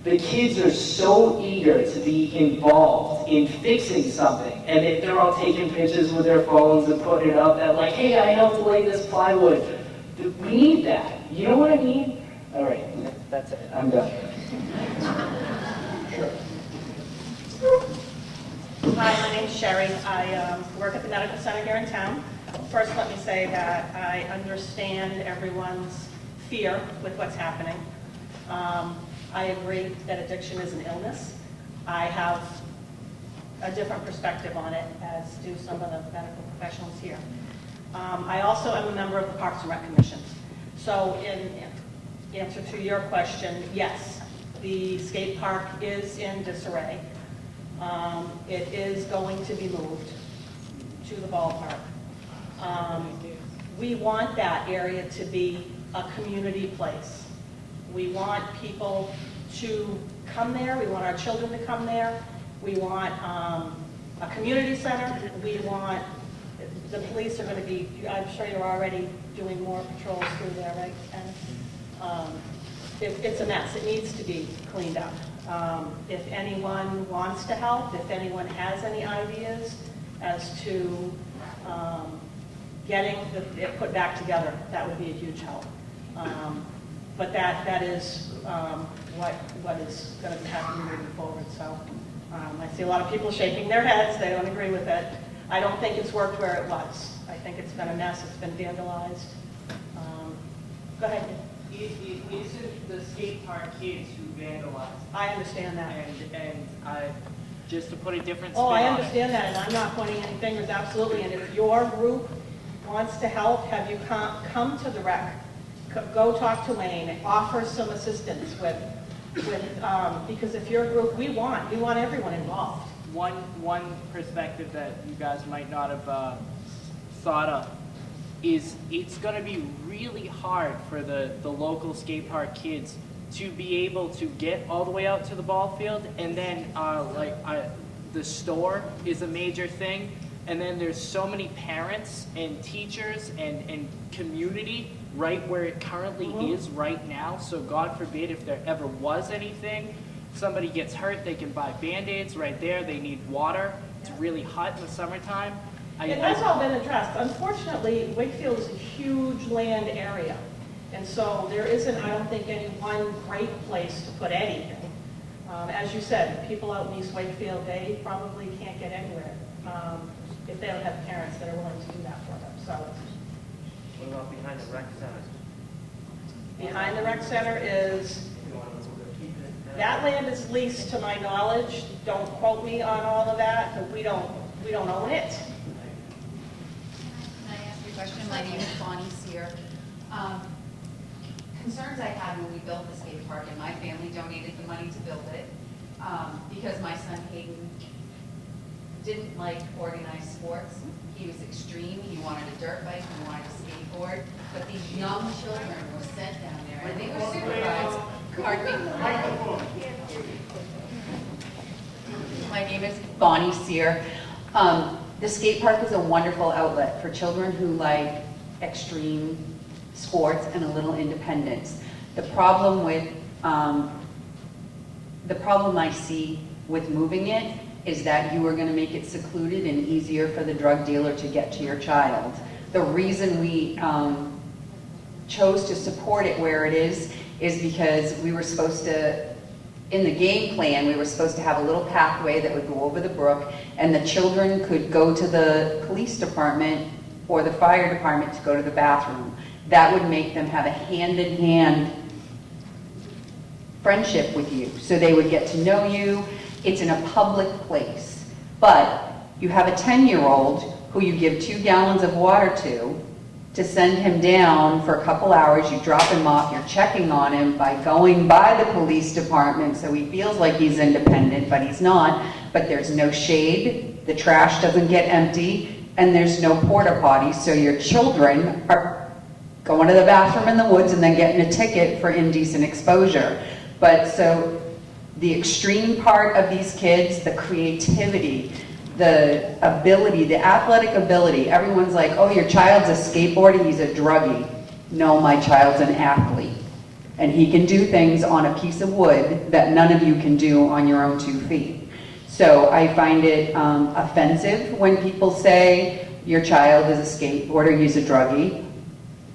The kids are so eager to be involved in fixing something, and they're all taking pictures with their phones and putting it up that like, hey, I helped lay this plywood. We need that. You know what I mean? All right, that's it. I'm done.
Hi, my name's Sherry. I work at the medical center here in town. First, let me say that I understand everyone's fear with what's happening. I agree that addiction is an illness. I have a different perspective on it, as do some of the medical professionals here. I also am a member of the Parks and Rec Commission. So in answer to your question, yes, the skate park is in disarray. It is going to be moved to the ballpark. We want that area to be a community place. We want people to come there. We want our children to come there. We want a community center. We want, the police are going to be, I'm sure you're already doing more patrols through there, right? And it's a mess. It needs to be cleaned up. If anyone wants to help, if anyone has any ideas as to getting it put back together, that would be a huge help. But that is what is going to be happening moving forward. So I see a lot of people shaking their heads. They don't agree with it. I don't think it's worked where it was. I think it's been a mess. It's been vandalized. Go ahead.
It isn't the skate park kids who vandalize.
I understand that.
And just to put a different spin
Oh, I
on it.
understand that, and I'm not pointing any fingers, absolutely. And if your group wants to help, have you come to the rec, go talk to Wayne, offer some assistance with because if your group, we want everyone involved.
One perspective that you guys might not have thought of is it's going to be really hard for the local skate park kids to be able to get all the way out to the ball field, and then the store is a major thing, and then there's so many parents and teachers and community right where it currently is right now. So God forbid if there ever was anything, somebody gets hurt, they can buy Band-Aids right there. They need water. It's really hot in the summertime.
It has all been addressed. Unfortunately, Wakefield is a huge land area. And so there isn't, I don't think, any one great place to put anything. As you said, people out in East Wakefield, they probably can't get anywhere if they don't have parents that are willing to do that for them. So
What about behind the rec center?
behind the rec center is, that land is leased to my knowledge. Don't quote me on all of that, but we don't own it.
Can I ask you a question? My name is Bonnie Sear. Concerns I had when we built the skate park, and my family donated the money to build it, because my son Hayden didn't like organized sports. He was extreme. He wanted a dirt bike. He wanted a skateboard. But these young children were sent down there, and they were supervised. Pardon me? My name is Bonnie Sear. The skate park is a wonderful outlet for children who like extreme sports and a little independence. The problem I see with moving it is that you are going to make it secluded and easier for the drug dealer to get to your child. The reason we chose to support it where it is because we were supposed to, in the game plan, we were supposed to have a little pathway that would go over the brook, and the children could go to the police department or the fire department to go to the bathroom. That would make them have a hand-in-hand friendship with you, so they would get to know you. It's in a public place. But you have a 10-year-old who you give 2 gallons of water to send him down for a couple hours. You drop him off, you're checking on him by going by the police department so he feels like he's independent, but he's not. But there's no shade, the trash doesn't get empty, and there's no porta potty, so your children are going to the bathroom in the woods and then getting a ticket for indecent exposure. But so the extreme part of these kids, the creativity, the ability, the athletic ability, everyone's like, oh, your child's a skateboarder, he's a druggie. No, my child's an athlete. And he can do things on a piece of wood that none of you can do on your own 2 feet. So I find it offensive when people say your child is a skateboarder, he's a druggie.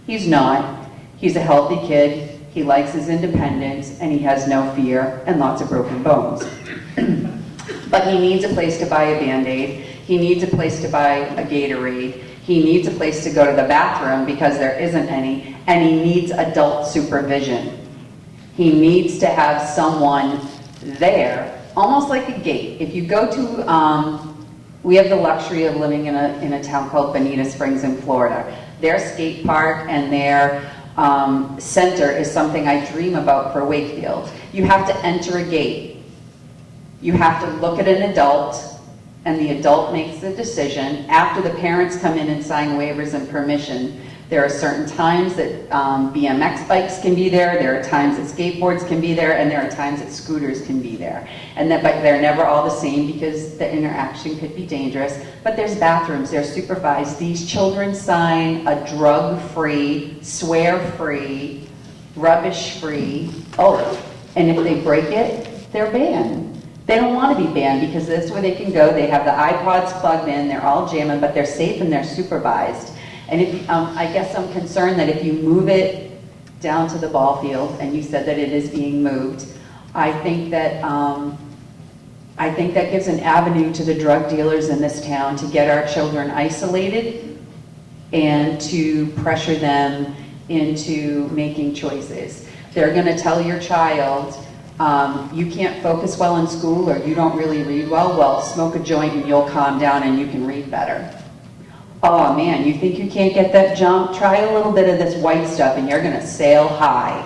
He's not. He's a healthy kid. He likes his independence, and he has no fear and lots of broken bones. But he needs a place to buy a Band-Aid. He needs a place to buy a Gatorade. He needs a place to go to the bathroom because there isn't any, and he needs adult supervision. He needs to have someone there, almost like a gate. If you go to, we have the luxury of living in a town called Bonita Springs in Florida. Their skate park and their center is something I dream about for Wakefield. You have to enter a gate. You have to look at an adult, and the adult makes the decision. After the parents come in and sign waivers and permission, there are certain times that BMX bikes can be there, there are times that skateboards can be there, and there are times that scooters can be there. And that, but they're never all the same because the interaction could be dangerous. But there's bathrooms, they're supervised. These children sign a drug-free, swear-free, rubbish-free oath. And if they break it, they're banned. They don't want to be banned because that's where they can go. They have the iPods plugged in, they're all jamming, but they're safe and they're supervised. And if, I guess I'm concerned that if you move it down to the ball field, and you said that it is being moved, I think that gives an avenue to the drug dealers in this town to get our children isolated and to pressure them into making choices. They're going to tell your child, you can't focus well in school or you don't really read well, smoke a joint and you'll calm down and you can read better. Oh man, you think you can't get that jump? Try a little bit of this white stuff and you're going to sail high.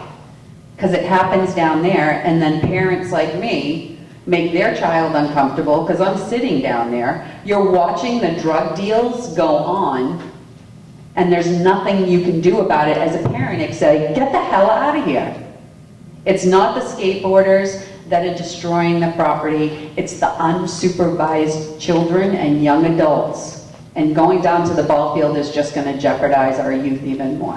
Because it happens down there, and then parents like me make their child uncomfortable because I'm sitting down there. You're watching the drug deals go on, and there's nothing you can do about it as a parent except get the hell out of here. It's not the skateboarders that are destroying the property, it's the unsupervised children and young adults. And going down to the ball field is just going to jeopardize our youth even more.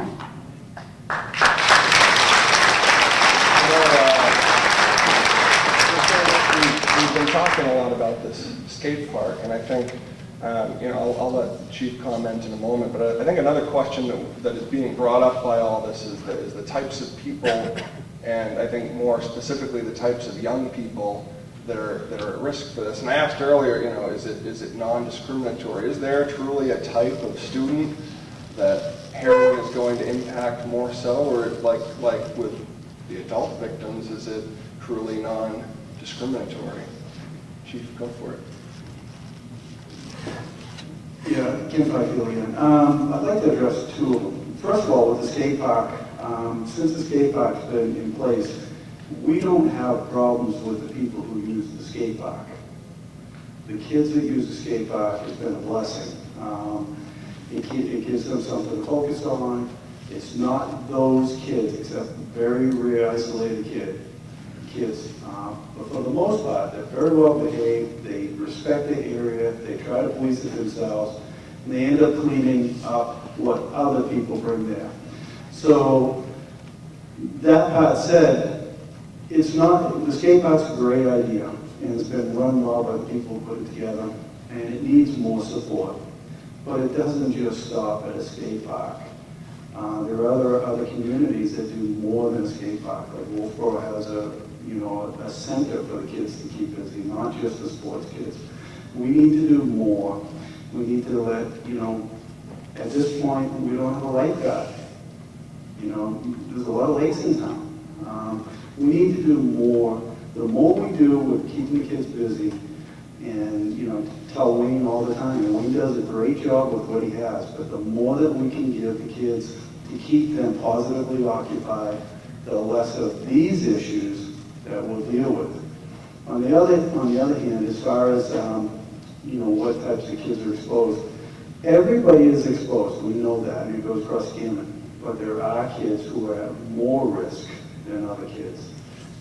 We've been talking a lot about this skate park, and I think I'll let the chief comment in a moment, but I think another question that is being brought up by all this is the types of people, and I think more specifically the types of young people that are at risk for this. And I asked earlier, is it non-discriminatory? Is there truly a type of student that heroin is going to impact more so, or like with the adult victims, is it truly non-discriminatory? Chief, go for it.
Yeah, Kim Fifield again. I'd like to address two of them. First of all, with the skate park, since the skate park's been in place, we don't have problems with the people who use the skate park. The kids that use the skate park has been a blessing. It gives them something to focus on. It's not those kids, except very rare isolated kids. But for the most part, they're very well behaved. They respect the area. They try to police it themselves. And they end up cleaning up what other people bring there. So that part said, the skate park's a great idea, and it's been run well by the people who put it together, and it needs more support. But it doesn't just stop at a skate park. There are other communities that do more than a skate park. Like Wolfboro has a center for the kids to keep busy, not just the sports kids. We need to do more. We need to let, at this point, we don't have a lifeguard. There's a lot of lakes in town. We need to do more. The more we do with keeping the kids busy, and tell Wayne all the time, and Wayne does a great job with what he has, but the more that we can give the kids to keep them positively occupied, the less of these issues that we'll deal with. On the other hand, as far as what types of kids are exposed, everybody is exposed. We know that, and it goes across the gamut. But there are kids who are at more risk than other kids.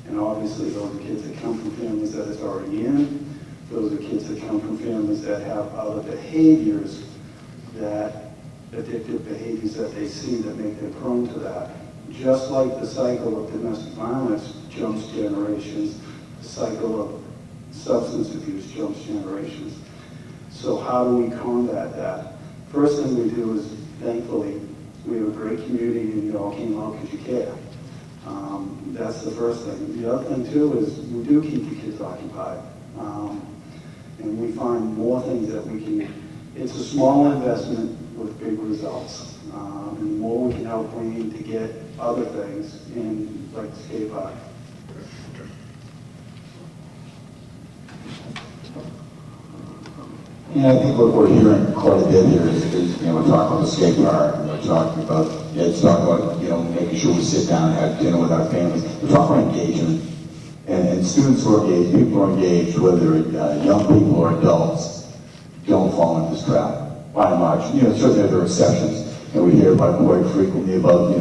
And obviously those are kids that come from families that it's already in. Those are kids that come from families that have other behaviors, addictive behaviors that they see that make them prone to that. Just like the cycle of domestic violence jumps generations, the cycle of substance abuse jumps generations. So how do we combat that? First thing we do is, thankfully, we have a great community and you all came out because you care. That's the first thing. The other thing too is we do keep the kids occupied. And we find more things that we can, it's a small investment with big results. And the more we can help Wayne to get other things in, like the skate park.
Yeah, I think what we're hearing quite a bit here is we're talking about the skate park, and we're talking about, it's talking about, making sure we sit down and have dinner with our families. We're talking about engagement, and students who are engaged, people who are engaged, whether young people or adults, don't fall into this trap, by and large. Certainly there are exceptions, and we hear about quite frequently about,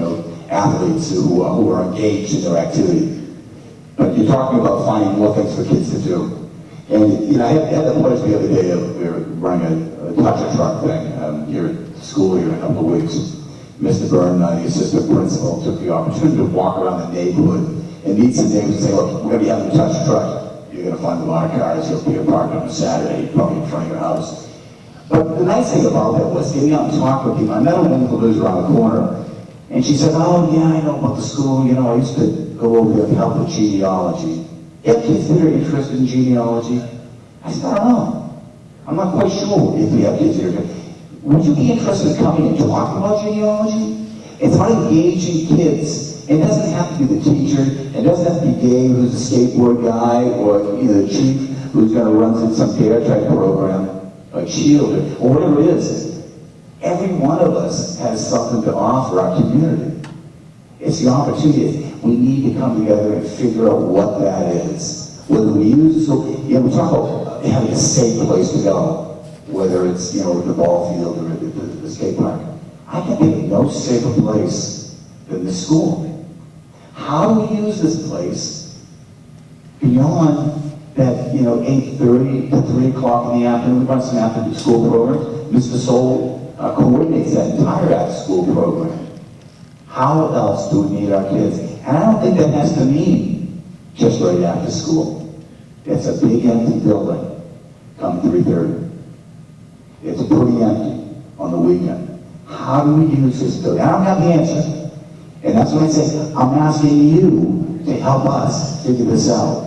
athletes who are engaged in their activity. But you're talking about finding more things for kids to do. And I had the pleasure the other day of we were running a touch a truck thing here at school here in a couple of weeks. Mr. Byrne, the assistant principal, took the opportunity to walk around the neighborhood and meet some neighbors and say, look, we're going to be having a touch a truck. You're going to find a lot of cars. You'll be parked on a Saturday, probably in front of your house. But the nice thing about that was getting out and talking with people. I met a woman who lives around the corner, and she said, oh yeah, I know about the school. I used to go over there and help with genealogy. You have kids that are interested in genealogy? I said, I don't know. I'm not quite sure if we have kids that are interested. Would you be interested in coming and talking about genealogy? It's about engaging kids. It doesn't have to be the teacher. It doesn't have to be Dave, who's a skateboard guy, or the chief who's going to run some dare type program, a shield, or whatever it is. Every one of us has something to offer our community. It's the opportunity. We need to come together and figure out what that is. Whether we use it, so, we talk about having a safe place to go, whether it's, the ball field or the skate park. I can think of no safer place than the school. How do we use this place beyond that, 8:30 to 3 o'clock in the afternoon? We run some after school programs. Mr. Soul coordinates that entire after-school program. How else do we meet our kids? And I don't think that has to mean just right after school. It's a big empty building come 3:30. It's pretty empty on the weekend. How do we use this building? I don't have the answer. And that's what I say, I'm asking you to help us figure this out.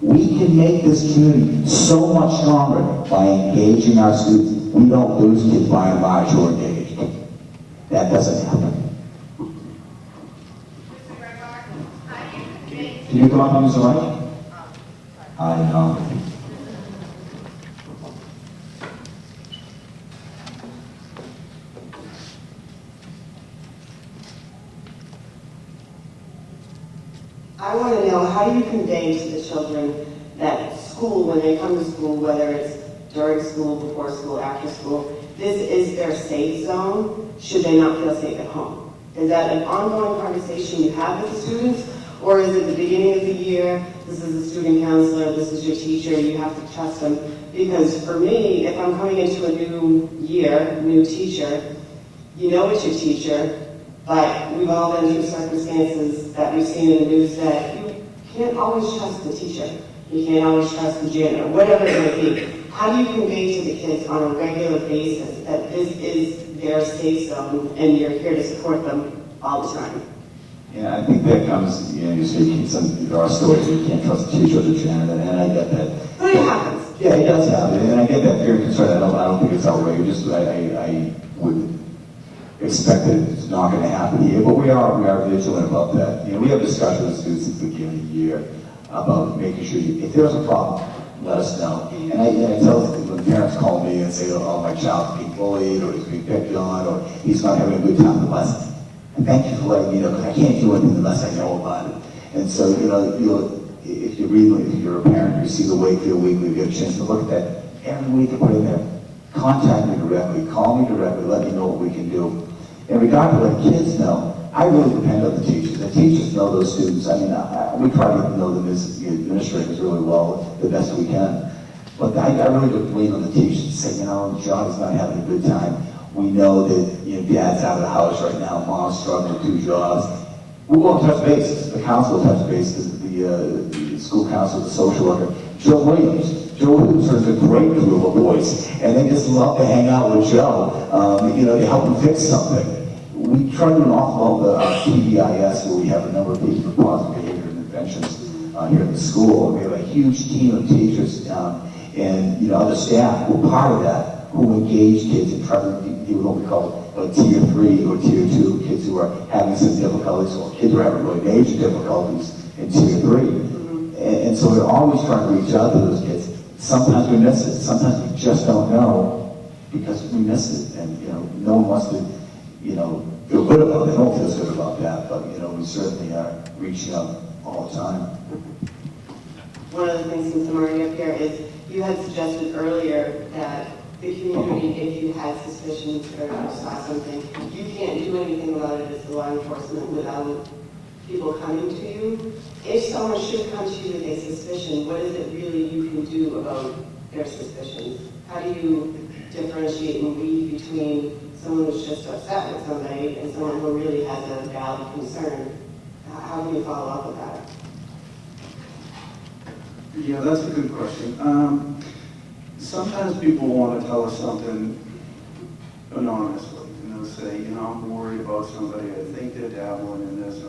We can make this community so much stronger by engaging our students. We don't lose kids by and large who are engaged. That doesn't happen. Can you come up and use the mic? I know.
I want to know, how do you convey to the children that school, when they come to school, whether it's during school, before school, after school, this is their safe zone, should they not feel safe at home? Is that an ongoing conversation you have with the students? Or is it the beginning of the year, this is the student counselor, this is your teacher, you have to trust them? Because for me, if I'm coming into a new year, new teacher, you know it's your teacher, but we've all been through circumstances that we've seen in the news that you can't always trust the teacher. You can't always trust the janitor, whatever it may be. How do you convey to the kids on a regular basis that this is their safe zone and you're here to support them all the time?
Yeah, I think that comes, you say there are stories where you can't trust the teacher or the janitor, and I get that.
But it happens.
Yeah, it does happen, and I get that fear and concern. I don't think it's outrageous. I would expect that it's not going to happen here, but we are vigilant about that. You know, we have discussions with students at the beginning of the year about making sure if there's a problem, let us know. And I tell them, when parents call me and say, oh, my child's being bullied, or he's being picked on, or he's not having a good time in the lesson. And thank you for letting me know, because I can't do anything unless I know about it. And so, if you're a parent, you see the Wakefield Weekly, you get a chance to look at that every week and put in there. Contact me directly, call me directly, let me know what we can do. In regard to letting kids know, I really depend on the teachers. The teachers know those students. I mean, we try to know them as the administrators really well, the best we can. But I really lean on the teachers to say, John is not having a good time. We know that dad's out of the house right now, mom's struggling with 2 jobs. We'll go touch base. The council will touch base, the school council, the social worker. Joe Williams is a great group of boys, and they just love to hang out with Joe, to help him fix something. We try to do an awful lot of PBIS, where we have a number of people with positive behavior interventions here in the school. We have a huge team of teachers and other staff who are part of that, who engage kids and try to do what we call tier 3 or tier 2, kids who are having some difficulties, or kids who are having really major difficulties in tier 3. And so we're always trying to reach out to those kids. Sometimes we miss it. Sometimes we just don't know because we miss it. And, no one wants to, feel good about it. No one feels good about that. But, we certainly are reaching out all the time.
One of the things, since I'm already up here, is you had suggested earlier that the community, if you had suspicions or you saw something, you can't do anything about it as the law enforcement without people coming to you. If someone should come to you with a suspicion, what is it really you can do about their suspicions? How do you differentiate and weed between someone who's just upset with somebody and someone who really has a valid concern? How do you follow up with that?
Yeah, that's a good question. Sometimes people want to tell us something anonymously. They'll say, I'm worried about somebody. I think they're dabbling in this. I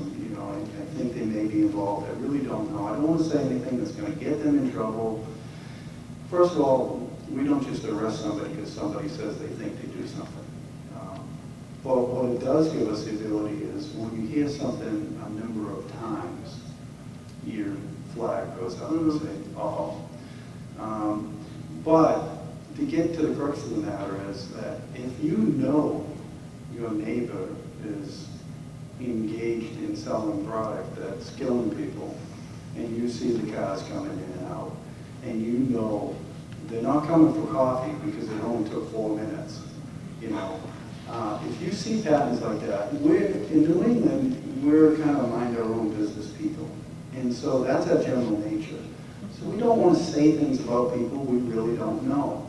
think they may be involved. I really don't know. I don't want to say anything that's going to get them in trouble. First of all, we don't just arrest somebody because somebody says they think they do something. But what it does give us the ability is when you hear something a number of times, your flag goes up and say, uh-oh. But to get to the crux of the matter is that if you know your neighbor is engaged in selling product that's killing people, and you see the cars coming in and out, and you know they're not coming for coffee because it only took 4 minutes, if you see patterns like that, in New England, we're kind of mind our own business people. And so that's our general nature. So we don't want to say things about people we really don't know.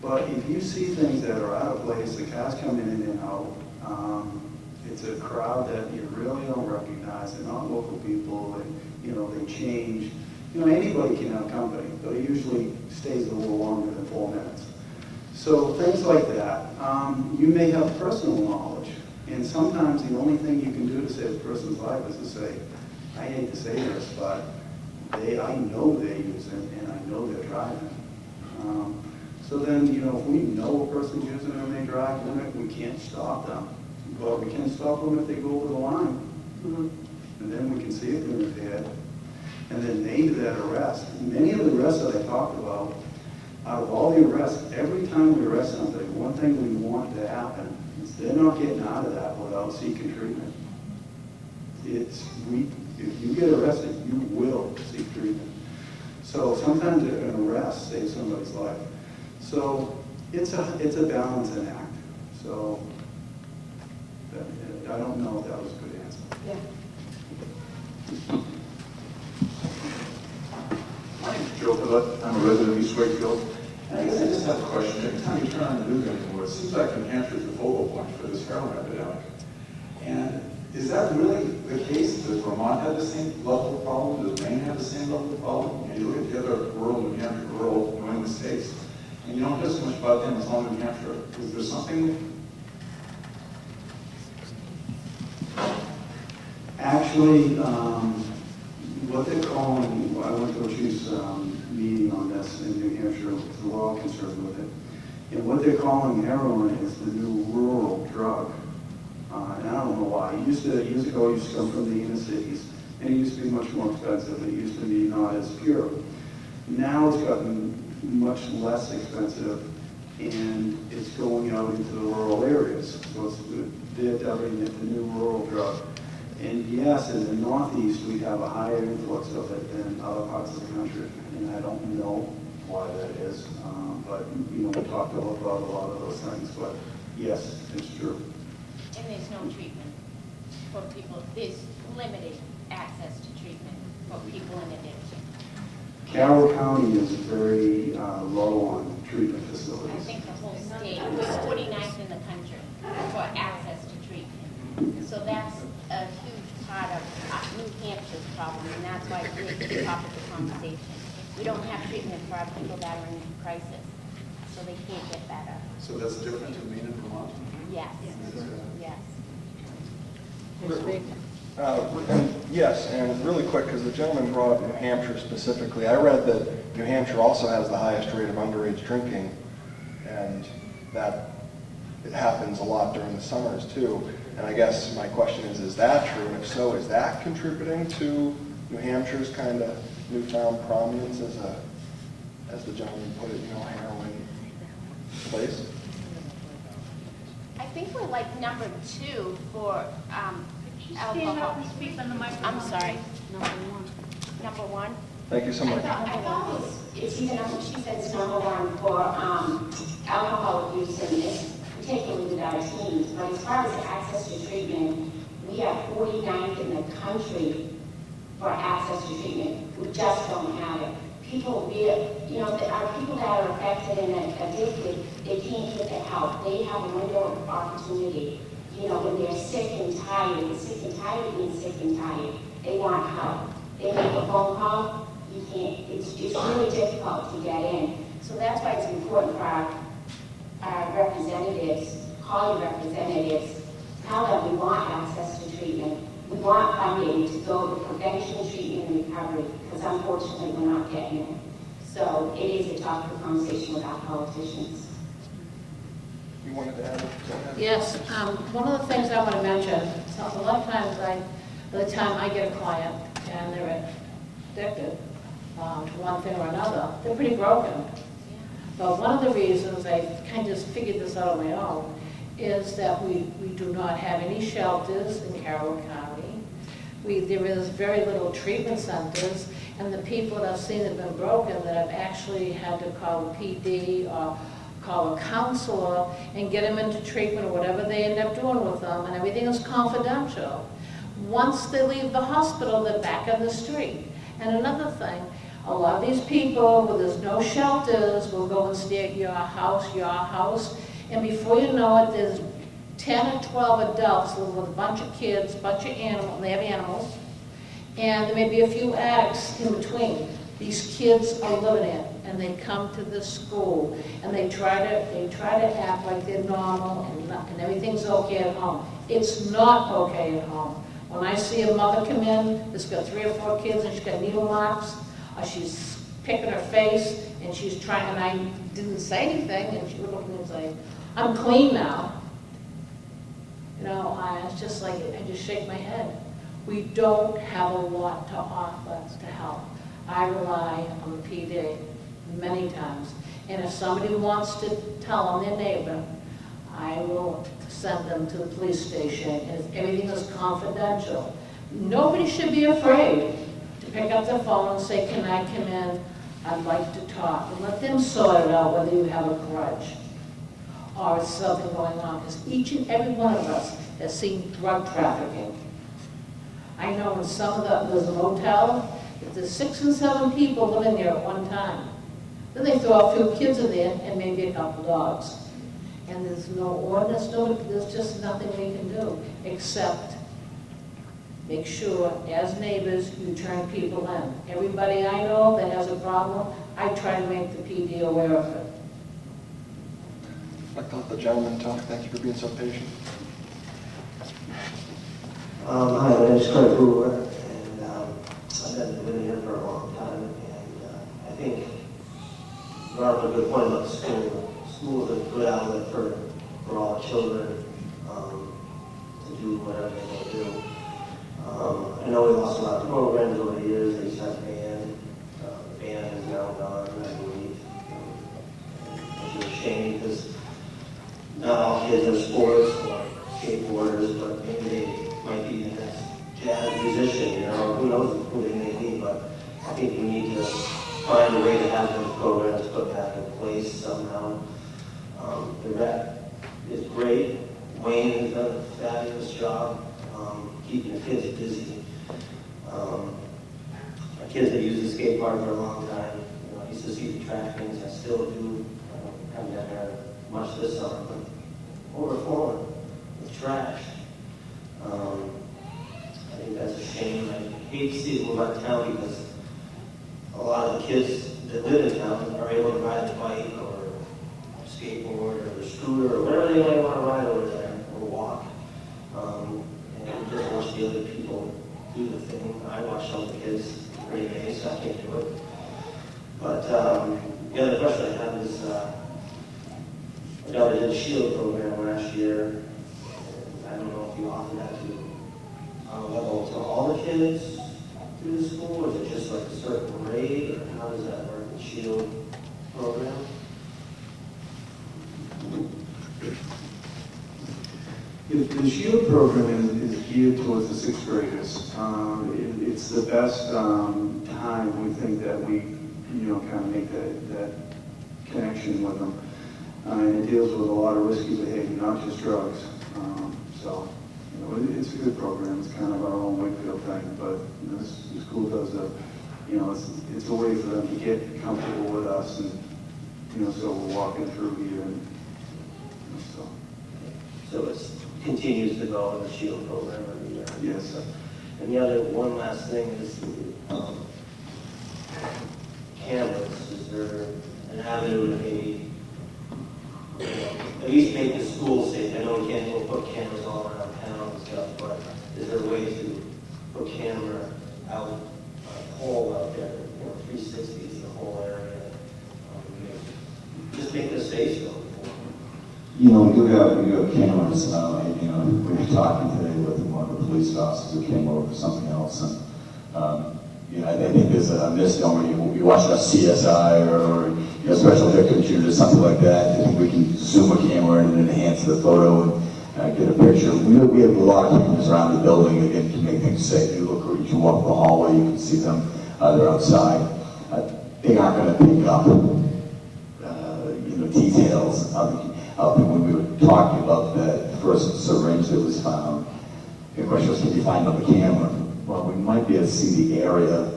But if you see things that are out of place, the cars coming in and out, it's a crowd that you really don't recognize. They're not local people, and they change. Anybody can have company, but it usually stays a little longer than 4 minutes. So things like that. You may have personal knowledge, and sometimes the only thing you can do to save a person's life is to say, I hate to say this, but I know they use it, and I know they're driving. So then, if we know a person's using it and they drive limit, we can't stop them. But we can stop them if they go over the line. And then we can see if they're impaired. And then name that arrest. Many of the arrests that I talked about, out of all the arrests, every time we arrest somebody, one thing we want to happen is they're not getting out of that without seeking treatment. If you get arrested, you will seek treatment. So sometimes an arrest saves somebody's life. So it's a balancing act. So I don't know if that was a good answer.
Yeah.
My name is Joe Billett. I'm a resident of East Wakefield. And I guess I just have a question. Every time you turn on the news anymore, it seems like New Hampshire is the focal point for this heroin epidemic. And is that really the case? Does Vermont have the same level of problem? Does Maine have the same level of problem? And you look at the other rural New Hampshire, rural New England states, and you don't hear so much about them as long as New Hampshire. Is there something?
Actually, what they're calling, I went to a chief's meeting on this in New Hampshire, we're all concerned with it. And what they're calling heroin is the new rural drug. And I don't know why. Years ago, it used to come from the inner cities, and it used to be much more expensive. It used to be not as pure. Now it's gotten much less expensive, and it's going out into the rural areas. So they're dubbing it the new rural drug. And yes, in the Northeast, we have a higher influx of it than other parts of the country. And I don't know why that is, but we talked about a lot of those things. But yes, it's true.
And there's no treatment for people. There's limited access to treatment for people in addiction.
Carroll County is very low on treatment
I
facilities.
think the whole state, we're 49th in the country for access to treatment. So that's a huge part of New Hampshire's problem, and that's why it's the topic of conversation. We don't have treatment for our people that are in crisis, so they can't get better.
So that's different in Maine and Vermont?
Yes, yes.
Yes, and really quick, because the gentleman brought up New Hampshire specifically, I read that New Hampshire also has the highest rate of underage drinking, and that it happens a lot during the summers too. And I guess my question is that true? And if so, is that contributing to New Hampshire's kind of newfound prominence as the gentleman put it, heroin place?
I think we're like number 2 for alcohol.
Stand up and speak on the microphone.
I'm sorry. Number 1.
Thank you so much.
I thought it's even, she said it's number 1 for alcohol use in this, particularly with our teens. But as far as access to treatment, we are 49th in the country for access to treatment. We just don't have it. People, our people that are affected and addicted, they can't get the help. They have a window of opportunity. When they're sick and tired of being sick and tired, they want help. They make a phone call, you can't, it's really difficult to get in. So that's why it's important for our representatives, call your representatives, tell them we want access to treatment. We want funding to go to prevention, treatment, and recovery, because unfortunately we're not getting it. So it is a topic of conversation with our politicians.
You wanted to add?
Yes, one of the things I want to mention, so a lot of times by the time I get a client and they're addicted to one thing or another, they're pretty broken. But one of the reasons I kind of just figured this out on my own is that we do not have any shelters in Carroll County. There is very little treatment centers, and the people that I've seen that have been broken that have actually had to call a PD or call a counselor and get them into treatment or whatever they end up doing with them, and everything is confidential. Once they leave the hospital, they're back on the street. And another thing, a lot of these people, where there's no shelters, will go and stay at your house, and before you know it, there's 10 or 12 adults living with a bunch of kids, bunch of animals, they have animals, and there may be a few addicts in between. These kids are living in. and they come to the school and they try to act like they're normal and everything's okay at home. It's not okay at home. When I see a mother come in that's got 3 or 4 kids and she's got needle marks, or she's picking her face and she's trying, and I didn't say anything, and she would look at me and say, I'm clean now. You know, it's just like, I just shake my head. We don't have a lot to offer to help. I rely on the PD many times. And if somebody wants to tell on their neighbor, I will send them to the police station, and everything is confidential. Nobody should be afraid to pick up their phone and say, can I come in? I'd like to talk. And let them sort it out whether you have a grudge or it's something going on. Because each and every one of us has seen drug trafficking. I know in some of there's a motel, if there's 6 and 7 people living there at one time, then they throw a few kids in there and maybe a couple dogs. And there's no ordinance, there's just nothing we can do except make sure, as neighbors, you turn people in. Everybody I know that has a problem, I try to make the PD aware of it.
I'd like to let the gentleman talk. Thank you for being so patient.
Hi, my name is Craig Brewer, and I've been living here for a long time, and I think Barbara made a good point about the school. School is a good outlet for all children to do whatever they want to do. I know we lost a lot of programs over the years. They used to have band. The band is now gone, I believe. Which is a shame because not all kids are sports or skateboarders, but maybe they might be the next jazz musician, you know, who knows who they may be, but I think we need to find a way to have those programs put back in place somehow. The rec is great. Wayne has done a fabulous job keeping the kids busy. Our kids that use the skate park for a long time, you know, I used to see the track things, I still do. I haven't been there much this summer, but overflowing with trash. I think that's a shame. I hate to see it move out of town because a lot of the kids that live in town are able to ride a bike or a skateboard or a scooter or whatever they might want to ride over there or walk. And just watch the other people do the thing. I watch some of the kids every day, so I can't do it. But the other question I have is, my daughter did a SHIELD program last year. And I don't know if you offer that to level to all the kids through the school, or is it just like a certain grade, or how does that work, the SHIELD program?
The SHIELD program is geared towards the 6th graders. It's the best time we think that we, kind of make that connection with them. And it deals with a lot of risky behavior, not just drugs. It's a good program. It's kind of our own Wakefield thing, but the school does it's a way for them to get comfortable with us, and so we're walking through here, and
So it continues to go in the SHIELD program every year.
Yes.
And the other one last thing is cameras. Is there an avenue to maybe at least make the school safe? I know we can't go put cameras all around town and stuff, but is there a way to put camera out, whole out there, 360 is the whole area, just make this safe though?
We do have cameras. We were talking today with one of the police officers who came over for something else, and I think there's a misnomer. You watch a CSI or special victims unit or something like that. I think we can zoom a camera in and enhance the photo and get a picture. We have a lot of cameras around the building again to make things safe. You look, you walk the hallway, you can see them. They're outside. They aren't going to pick up details. When we were talking about that first syringe that was found, the question was, can you find on the camera? Well, we might be able to see the area,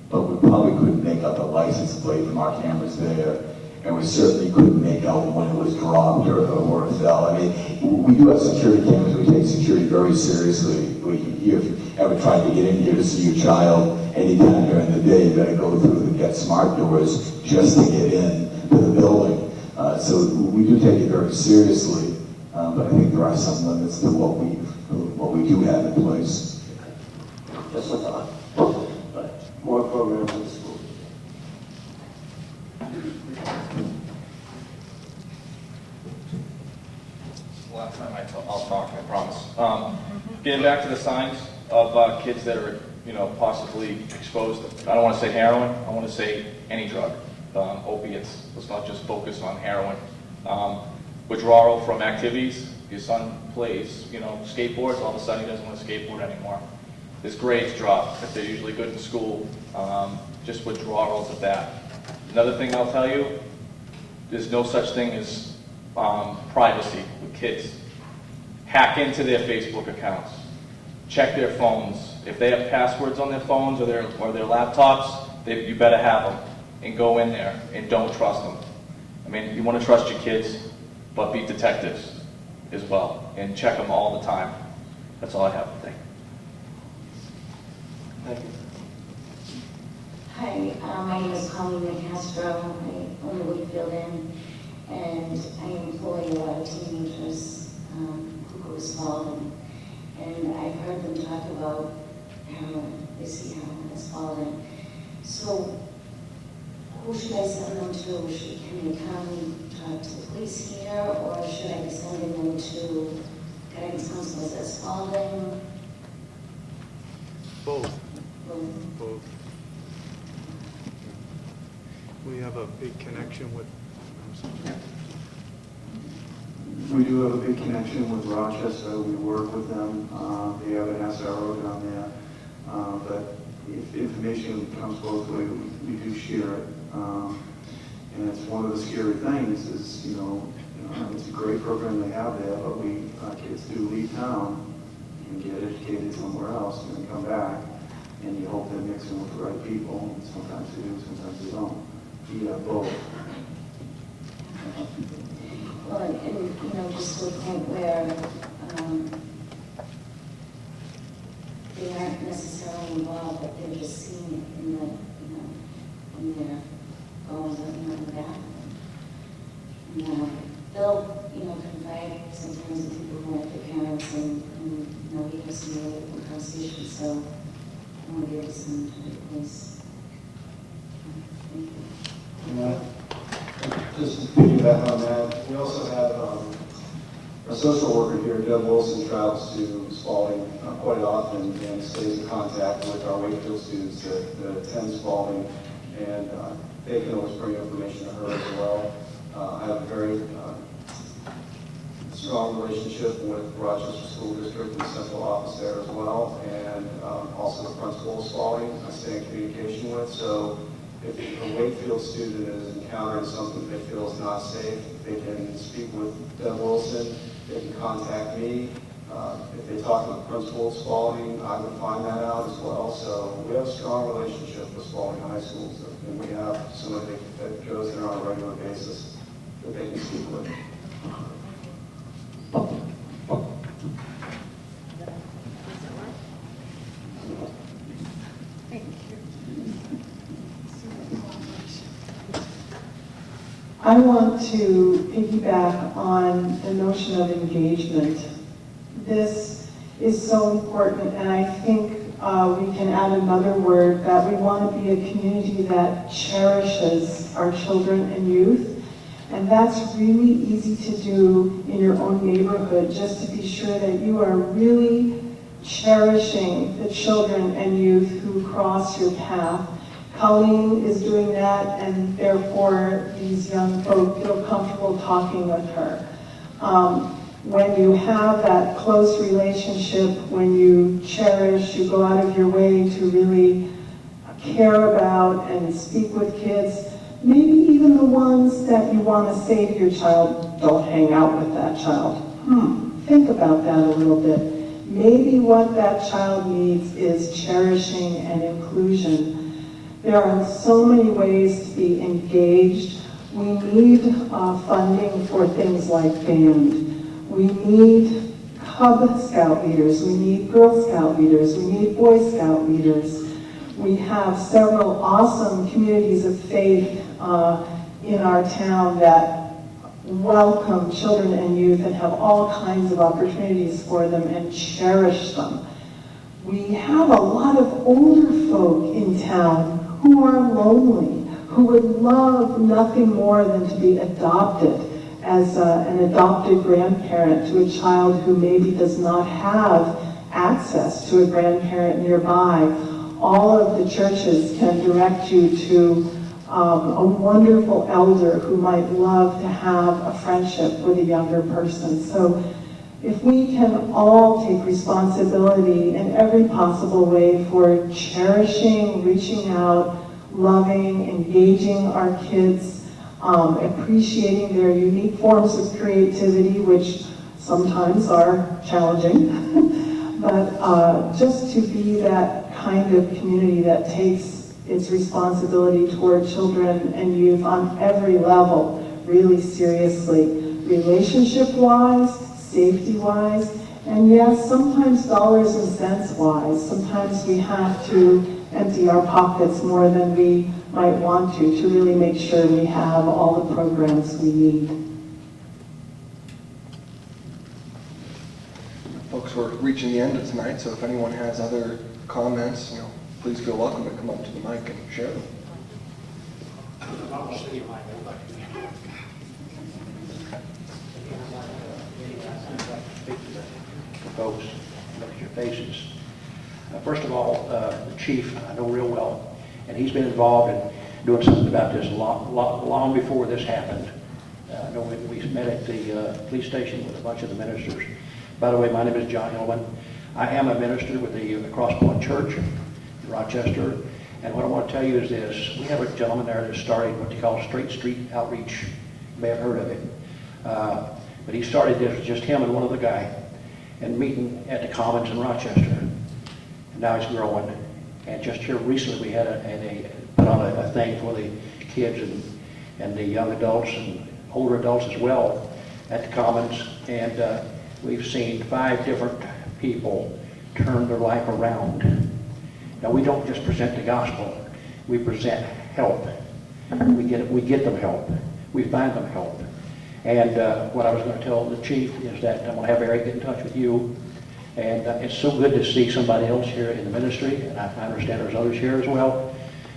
but we probably couldn't make out the license plate from our cameras there. and we certainly couldn't make out when it was dropped or where it fell. I mean, we do have security cameras. We take security very seriously. If you ever tried to get in here to see your child anytime during the day, you got to go through the Get Smart doors just to get in to the building. So we do take it very seriously, but I think there are some limits to what we do have in place.
Just a thought, but more programs in the school.
Last time I'll talk, I promise. Getting back to the signs of kids that are, possibly exposed. I don't want to say heroin. I want to say any drug, opiates. Let's not just focus on heroin. Withdrawal from activities. Your son plays, skateboards. All of a sudden he doesn't want to skateboard anymore. His grades drop if they're usually good in school. Just withdrawals of that. Another thing I'll tell you, there's no such thing as privacy with kids. Hack into their Facebook accounts. Check their phones. If they have passwords on their phones or their laptops, you better have them. And go in there and don't trust them. I mean, you want to trust your kids, but be detectives as well and check them all the time. That's all I have to think. Thank you.
Hi, my name is Colleen McCastro. I own the Wakefield Inn, and I employ a lot of teenagers who go to Spalding. And I've heard them talk about heroin. They see heroin as Spalding. So who should I send them to? Can they come talk to the police here, or should I be sending them to guidance counselors at Spalding?
Both. Both. We have a big connection with,
We do have a big connection with Rochester. We work with them. They have an SRO down there. But if information comes both ways, we do share it. And it's one of the scary things is, it's a great program they have there, but kids do leave town and get educated somewhere else and then come back. And you hope they're mixing with the right people. And sometimes they do, sometimes they don't. You have both.
Well, and just to a point where they aren't necessarily involved, but they're just seeing it in when they're going in the bathroom. They'll, confide sometimes in people who aren't their parents, and we have some really different conversations, so I want to be able to send them to the place. Thank you.
Just to piggyback on that, we also have a social worker here, Deb Wilson, travels to Spalding quite often and stays in contact with our Wakefield students that attend Spalding, and they can always bring information to her as well. I have a very strong relationship with Rochester School District and the central office there as well, and also the principal of Spalding I stay in communication with. So if a Wakefield student is encountering something they feel is not safe, they can speak with Deb Wilson, they can contact me. If they talk to the principal of Spalding, I would find that out as well. So we have a strong relationship with Spalding High School, and we have somebody that goes there on a regular basis that they can speak with.
I want to piggyback on the notion of engagement. This is so important, and I think we can add another word, that we want to be a community that cherishes our children and youth. And that's really easy to do in your own neighborhood, just to be sure that you are really cherishing the children and youth who cross your path. Colleen is doing that, and therefore these young folk feel comfortable talking with her. When you have that close relationship, when you cherish, you go out of your way to really care about and speak with kids, maybe even the ones that you want to say to your child, don't hang out with that child. Think about that a little bit. Maybe what that child needs is cherishing and inclusion. There are so many ways to be engaged We need funding for things like band. We need Cub Scout leaders. We need Girl Scout leaders. We need Boy Scout leaders. We have several awesome communities of faith in our town that welcome children and youth and have all kinds of opportunities for them and cherish them. We have a lot of older folk in town who are lonely, who would love nothing more than to be adopted as an adopted grandparent to a child who maybe does not have access to a grandparent nearby. All of the churches can direct you to a wonderful elder who might love to have a friendship with a younger person. So if we can all take responsibility in every possible way for cherishing, reaching out, loving, engaging our kids, appreciating their unique forms of creativity, which sometimes are challenging, but just to be that kind of community that takes its responsibility toward children and youth on every level really seriously, relationship-wise, safety-wise, and yes, sometimes dollars and cents-wise. Sometimes we have to empty our pockets more than we might want to really make sure we have all the programs we need.
Folks, we're reaching the end of tonight, so if anyone has other comments, please feel welcome to come up to the mic and share them.
Folks, look at your faces. First of all, the chief I know real well, and he's been involved in doing something about this long before this happened. I know we met at the police station with a bunch of the ministers. By the way, my name is John Hillman. I am a minister with the Cross Point Church in Rochester, and what I want to tell you is this. We have a gentleman there that started what they call Straight Street Outreach. You may have heard of it. But he started this with just him and one other guy, and meeting at the Commons in Rochester. And now it's growing. And just here recently we had put on a thing for the kids and the young adults and older adults as well at the Commons. And we've seen 5 different people turn their life around. Now we don't just present the gospel, we present help. We get them help. We find them help. And what I was going to tell the chief is that I'm going to have Eric get in touch with you. And it's so good to see somebody else here in the ministry, and I understand there's others here as well,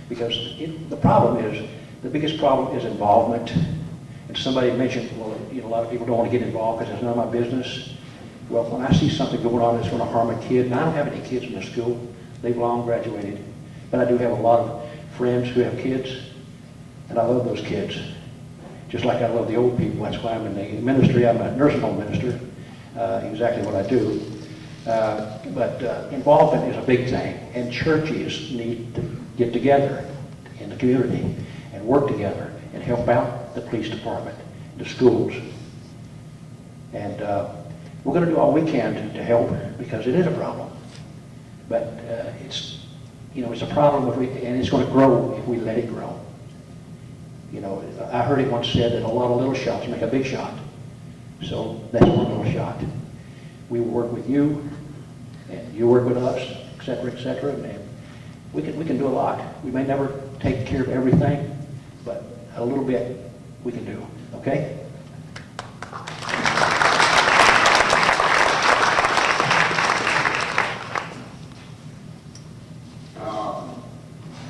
because the biggest problem is involvement. And somebody mentioned, well, a lot of people don't want to get involved because it's none of my business. Well, when I see something going on that's going to harm a kid, and I don't have any kids in the school, they've long graduated, but I do have a lot of friends who have kids, and I love those kids. Just like I love the old people. That's why I'm in the ministry. I'm a nursing home minister, exactly what I do. But involvement is a big thing, and churches need to get together in the community and work together and help out the police department, the schools. And we're going to do all we can to help, because it is a problem. But it's a problem and it's going to grow if we let it grow. I heard it once said that a lot of little shots make a big shot. So that's one little shot. We will work with you, and you work with us, et cetera, and we can do a lot. We may never take care of everything, but a little bit we can do, okay?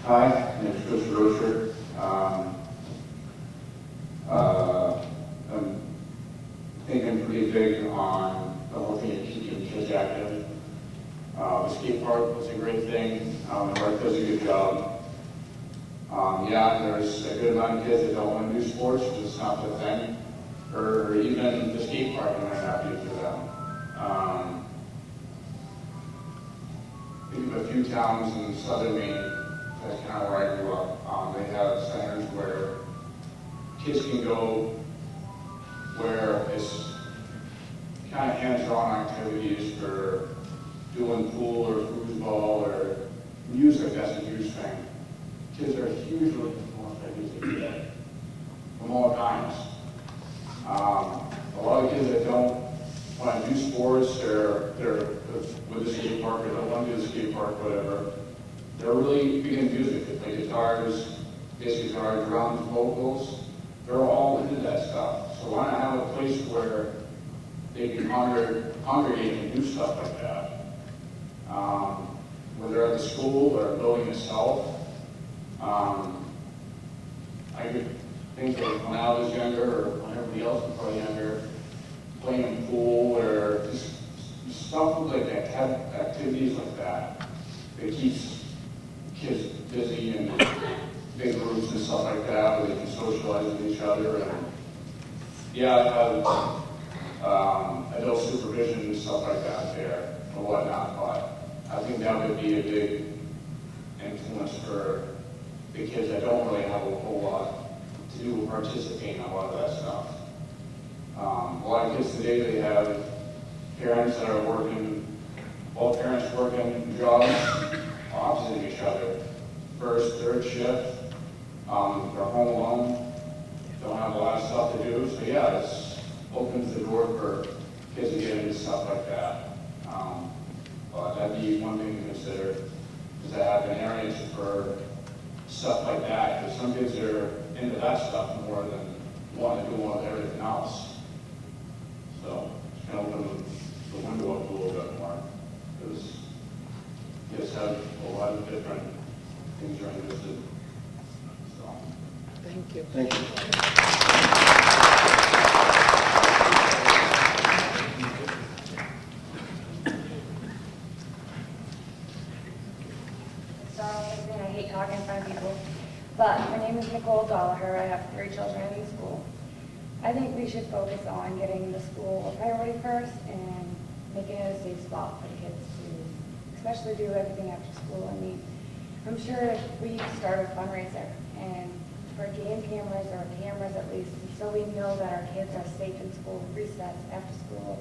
Hi, my name is Chris Rocher. I'm thinking pretty big on the whole thing of keeping kids active. The skate park is a great thing. Mark does a good job. There's a good amount of kids that don't want to do sports, because it's not the thing. Or even the skate park might not be for them. Think of a few towns in southern Maine. That's kind of where I grew up. They have centers where kids can go, where it's kind of hands-on activities for doing pool or foosball or music. That's a huge thing. Kids are hugely influenced by music today. from all kinds. A lot of kids that don't want to do sports, they're with the skate park, or don't want to do the skate park, whatever. They're really big into music. They play guitars, bass guitars, drums, vocals. They're all into that stuff. So why not have a place where they can congregate and do stuff like that? Whether at the school or building itself. I could think of when I was younger, or when everybody else was probably younger, playing in pool or just stuff like that, activities like that. It keeps kids busy and big groups and stuff like that, where they can socialize with each other. And yeah, adult supervision and stuff like that there or whatnot. But I think that would be a big influence for the kids that don't really have a whole lot to do with participating in a lot of that stuff. A lot of kids today, they have parents that are working, all parents working jobs opposite of each other. First, third shift, they're home alone, don't have a lot of stuff to do. So yeah, it opens the door for kids to get into stuff like that. But that'd be one thing to consider, is to have an area for stuff like that, because some kids are into that stuff more than wanting to do all everything else. So it's kind of open the window up a little bit more, because kids have a lot of different things they're interested in. So.
Thank you.
Thank you.
I hate talking in front of people, but my name is Nicole Gallagher. I have 3 children in school. I think we should focus on getting the school a priority first and making it a safe spot for the kids to especially do everything after school. I mean, I'm sure if we start a fundraiser and for game cameras or cameras at least, so we know that our kids are safe in school, recess, after school,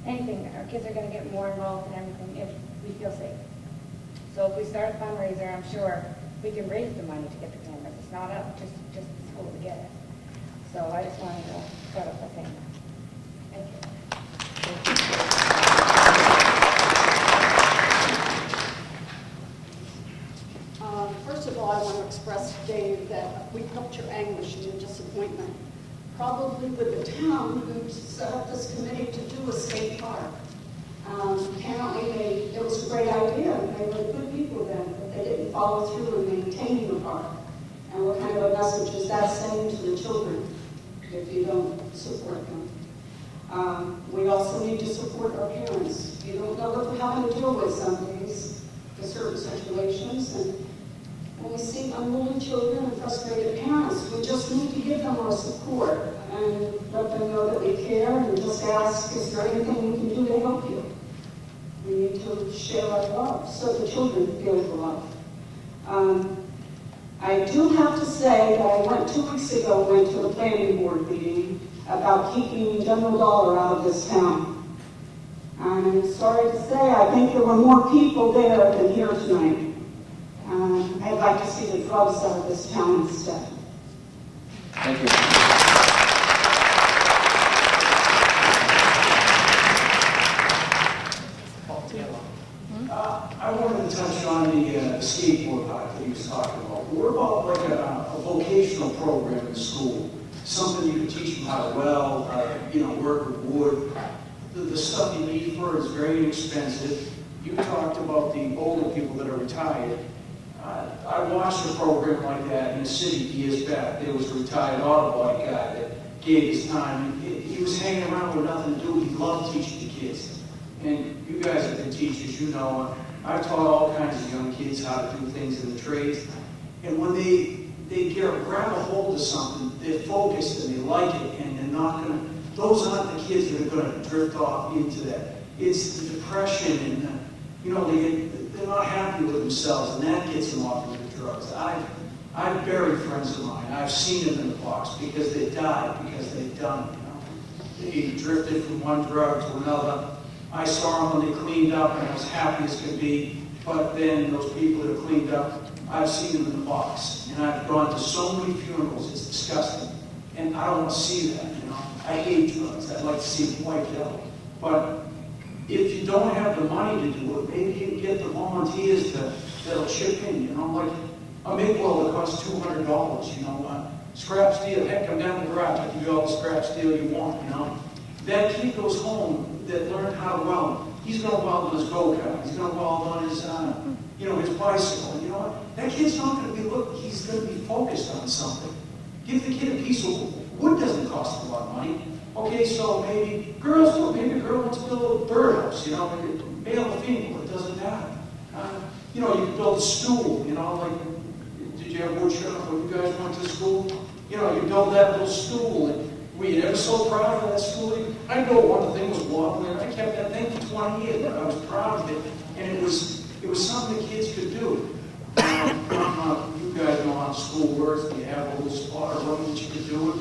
anything, our kids are going to get more involved in everything if we feel safe. So if we start a fundraiser, I'm sure we can raise the money to get the cameras. It's not up just the school to get it. So I just wanted to start off by saying that. Thank you.
First of all, I want to express to Dave that we felt your anguish and your disappointment. Probably with the town who set up this committee to do a skate park. Apparently it was a great idea, and they were good people then, but they didn't follow through in maintaining the park. And what kind of a message is that sending to the children if you don't support them? We also need to support our parents. You don't know what we're having to deal with some days in certain situations, and when we see unruly children and frustrated parents, we just need to give them our support and let them know that we care, and just ask, is there anything we can do to help you? We need to share our love so the children feel the love. I do have to say that I 2 weeks ago went to the planning board meeting about keeping general dollar out of this town. I'm sorry to say, I think there were more people there than here tonight. I'd like to see the drugs out of this town instead.
Thank you.
I wanted to touch on the skateboard park that he was talking about. What about like a vocational program in school? Something you could teach them how to weld, work with wood. The stuff you need for it is very inexpensive. You talked about the older people that are retired. I watched a program like that in the city years back. There was a retired auto body guy that gave his time. He was hanging around with nothing to do. He loved teaching the kids. And you guys have been teachers, you know. I've taught all kinds of young kids how to do things in the trades. And when they grab a hold of something, they're focused and they like it, and they're not going to, those aren't the kids that are going to drift off into that. It's the depression and, they're not happy with themselves, and that gets them off into the drugs. I've buried friends of mine. I've seen them in the box because they died, because they've done it. They drifted from one drug to another. I saw them when they cleaned up, and I was happy as could be. But then those people that have cleaned up, I've seen them in the box. And I've gone to so many funerals, it's disgusting. And I don't want to see that, you know. I hate drugs. I'd like to see them wiped out. But if you don't have the money to do it, maybe you can get the volunteers that'll chip in, you know. Like a MIG welder costs $200, you know. Scrap steel, heck, come down the garage, I can do all the scrap steel you want, you know. That kid goes home that learned how to weld. He's going to weld on his go-kart. He's going to weld on his, you know, his bicycle. You know what? That kid's not going to be, he's going to be focused on something. Give the kid a piece of wood. Doesn't cost a lot of money. Okay, so maybe girls do. Maybe a girl wants to build a birdhouse, you know, male or female, it doesn't matter. You know, you can build a stool, you know, like, did you have wood shop when you guys went to school? You know, you build that little stool, and were you ever so proud of that stool? I know one thing was wobbling, I kept that thing for 20 years, but I was proud of it, and it was something the kids could do. You guys know how school works, you have a little spot or room that you could do it,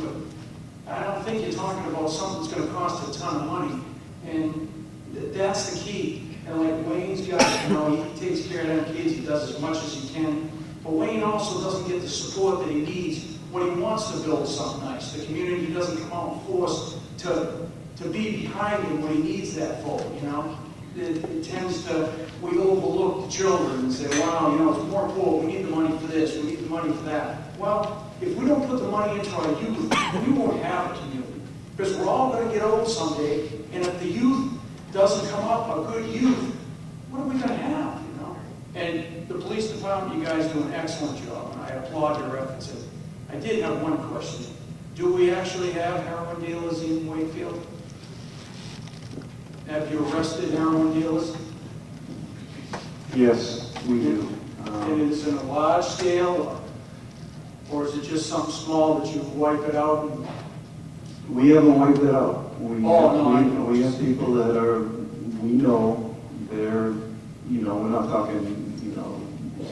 but I don't think you're talking about something that's going to cost a ton of money, and that's the key. And like Wayne's got, you know, he takes care of them kids, he does as much as he can, but Wayne also doesn't get the support that he needs when he wants to build something nice. The community doesn't come out forced to be behind him when he needs that for, you know. It tends to, we overlook the children and say, wow, you know, it's more important, we need the money for this, we need the money for that. Well, if we don't put the money into our youth, we won't have a community. Because we're all going to get old someday, and if the youth doesn't come up, a good youth, what are we going to have, you know? And the police department, you guys do an excellent job, and I applaud your efforts. I did have one question. Do we actually have heroin dealers in Wakefield? Have you arrested heroin dealers?
Yes, we do.
And is it a large scale, or is it just something small that you wipe it out? And...
We haven't wiped it out. We
have
people that are, we know, they're, you know, we're not talking, you know,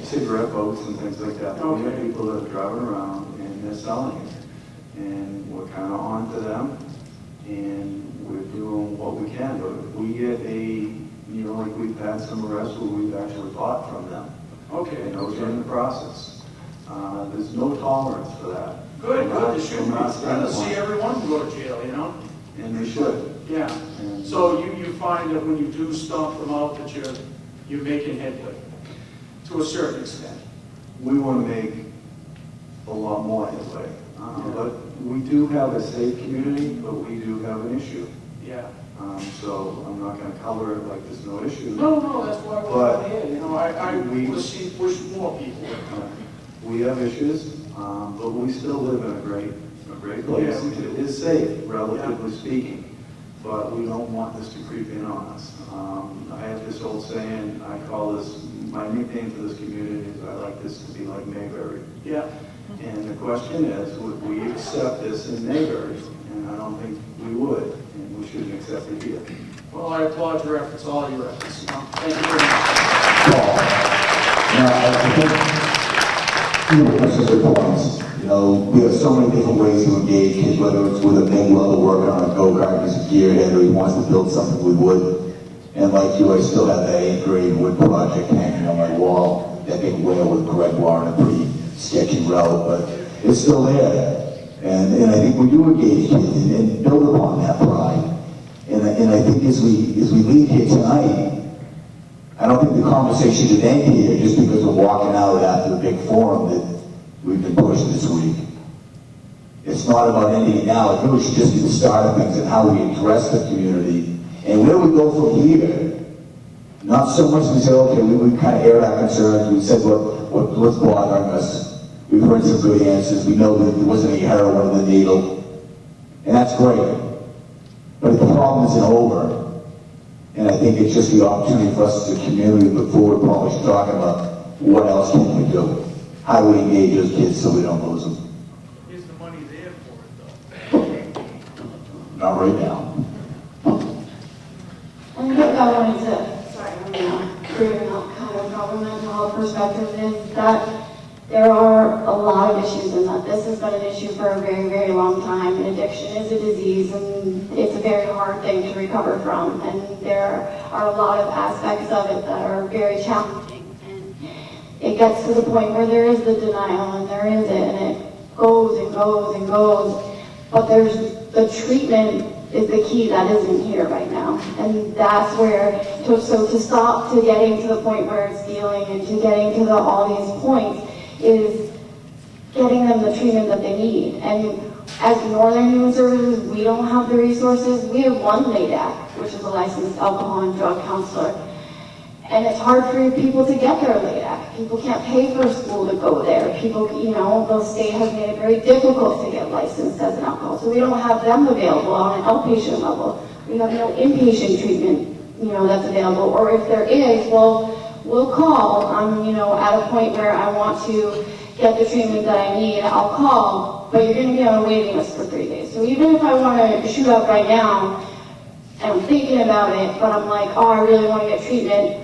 cigarette boats and things like that. Okay. We have people that are driving around and they're selling it. And we're kind of on to them, and we're doing what we can. But if we get you know, like we've had some arrests where we've actually bought from them.
Okay.
And those are in the process. There's no tolerance for that.
Good, good. There should be. I don't see everyone go to jail, you know?
And they should.
Yeah. And so you find that when you do stomp them out that you're making headway to a certain extent.
We want to make a lot more headway. But we do have a safe community, but we do have an issue.
Yeah.
So I'm not going to color it like there's no issue.
No, that's why we're here. You know, I want to see push more people.
We have issues, but we still live in a great place.
Yeah,
it is safe, relatively speaking, but we don't want this to creep in on us. I have this old saying, I call this, my nickname for this community is I like this to be like Mayberry.
Yeah.
And the question is, would we accept this in Mayberry? And I don't think we would, and we shouldn't accept it here.
Well, I applaud your efforts, all your efforts. You know? Thank you very much.
Paul, I think questions are points. You know, we have so many different ways to engage kids, whether it's with a MIG welder working on a go-kart, he's a gearhead, or he wants to build something with wood. And like you, I still have that 8th grade wood project hanging on my wall, that big whale with Gregoire and a pretty sketchy route, but it's still there. And I think we do engage kids and build upon that pride. And I think as we leave here tonight, I don't think the conversation should end here just because we're walking out after the big forum that we've been pushing this week. It's not about ending it now. It really should just be the start of things and how we address the community and where we go from here. Not so much we say, okay, we kind of aired our concerns. We said what's bothering us. We've heard some good answers. We know that there wasn't any heroin in the needle. And that's great. But the problem isn't over. And I think it's just the opportunity for us as a community to look forward to always talking about what else can we do? How do we engage those kids so we don't lose them?
Is the money there for it, though?
Not right now.
I think I wanted to, career kind of from a mental health perspective is that there are a lot of issues in that. This has been an issue for a very, very long time, and addiction is a disease, and it's a very hard thing to recover from, and there are a lot of aspects of it that are very challenging, and it gets to the point where there is the denial, and there is it, and it goes and goes and goes, But the treatment is the key that isn't here right now. And that's where, so to stop to getting to the point where it's dealing and to getting to all these points is getting them the treatment that they need. And as Northern Human Services, we don't have the resources. We have one LADAC, which is a licensed alcohol and drug counselor. And it's hard for people to get their LADAC. People can't pay for school to go there. People, the state has made it very difficult to get licensed as an alcohol. So we don't have them available on an outpatient level. We have no inpatient treatment, that's available. Or if there is, well, we'll call. I'm, at a point where I want to get the treatment that I need, I'll call. But you're going to be on a waiting list for 3 days. So even if I want to shoot up right now, and I'm thinking about it, but I'm like, oh, I really want to get treatment,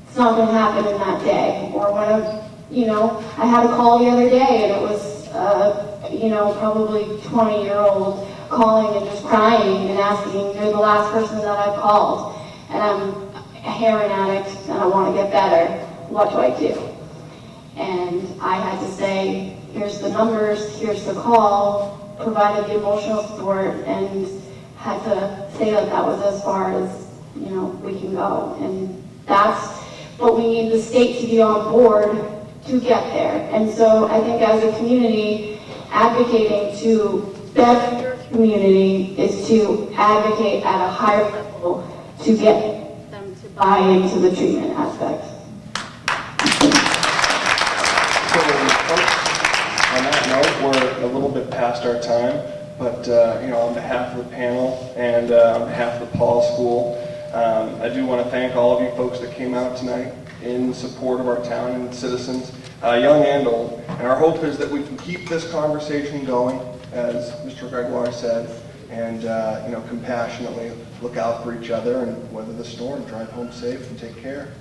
it's not going to happen in that day. Or when I had a call the other day, and it was, probably 20-year-old calling and just crying and asking, you're the last person that I've called, and I'm a heroin addict, and I want to get better. What do I do? And I had to say, here's the numbers, here's the call, provided the emotional support, and had to say that was as far as, we can go. And but we need the state to be on board to get there. And so I think as a community, advocating to better your community is to advocate at a higher level to get them to buy into the treatment aspect.
So, on that note, we're a little bit past our time, but on behalf of the panel and on behalf of the Paul School, I do want to thank all of you folks that came out tonight in support of our town and citizens, young and old. And our hope is that we can keep this conversation going, as Mr. Gregoire said, and compassionately look out for each other and weather the storm, drive home safe, and take care.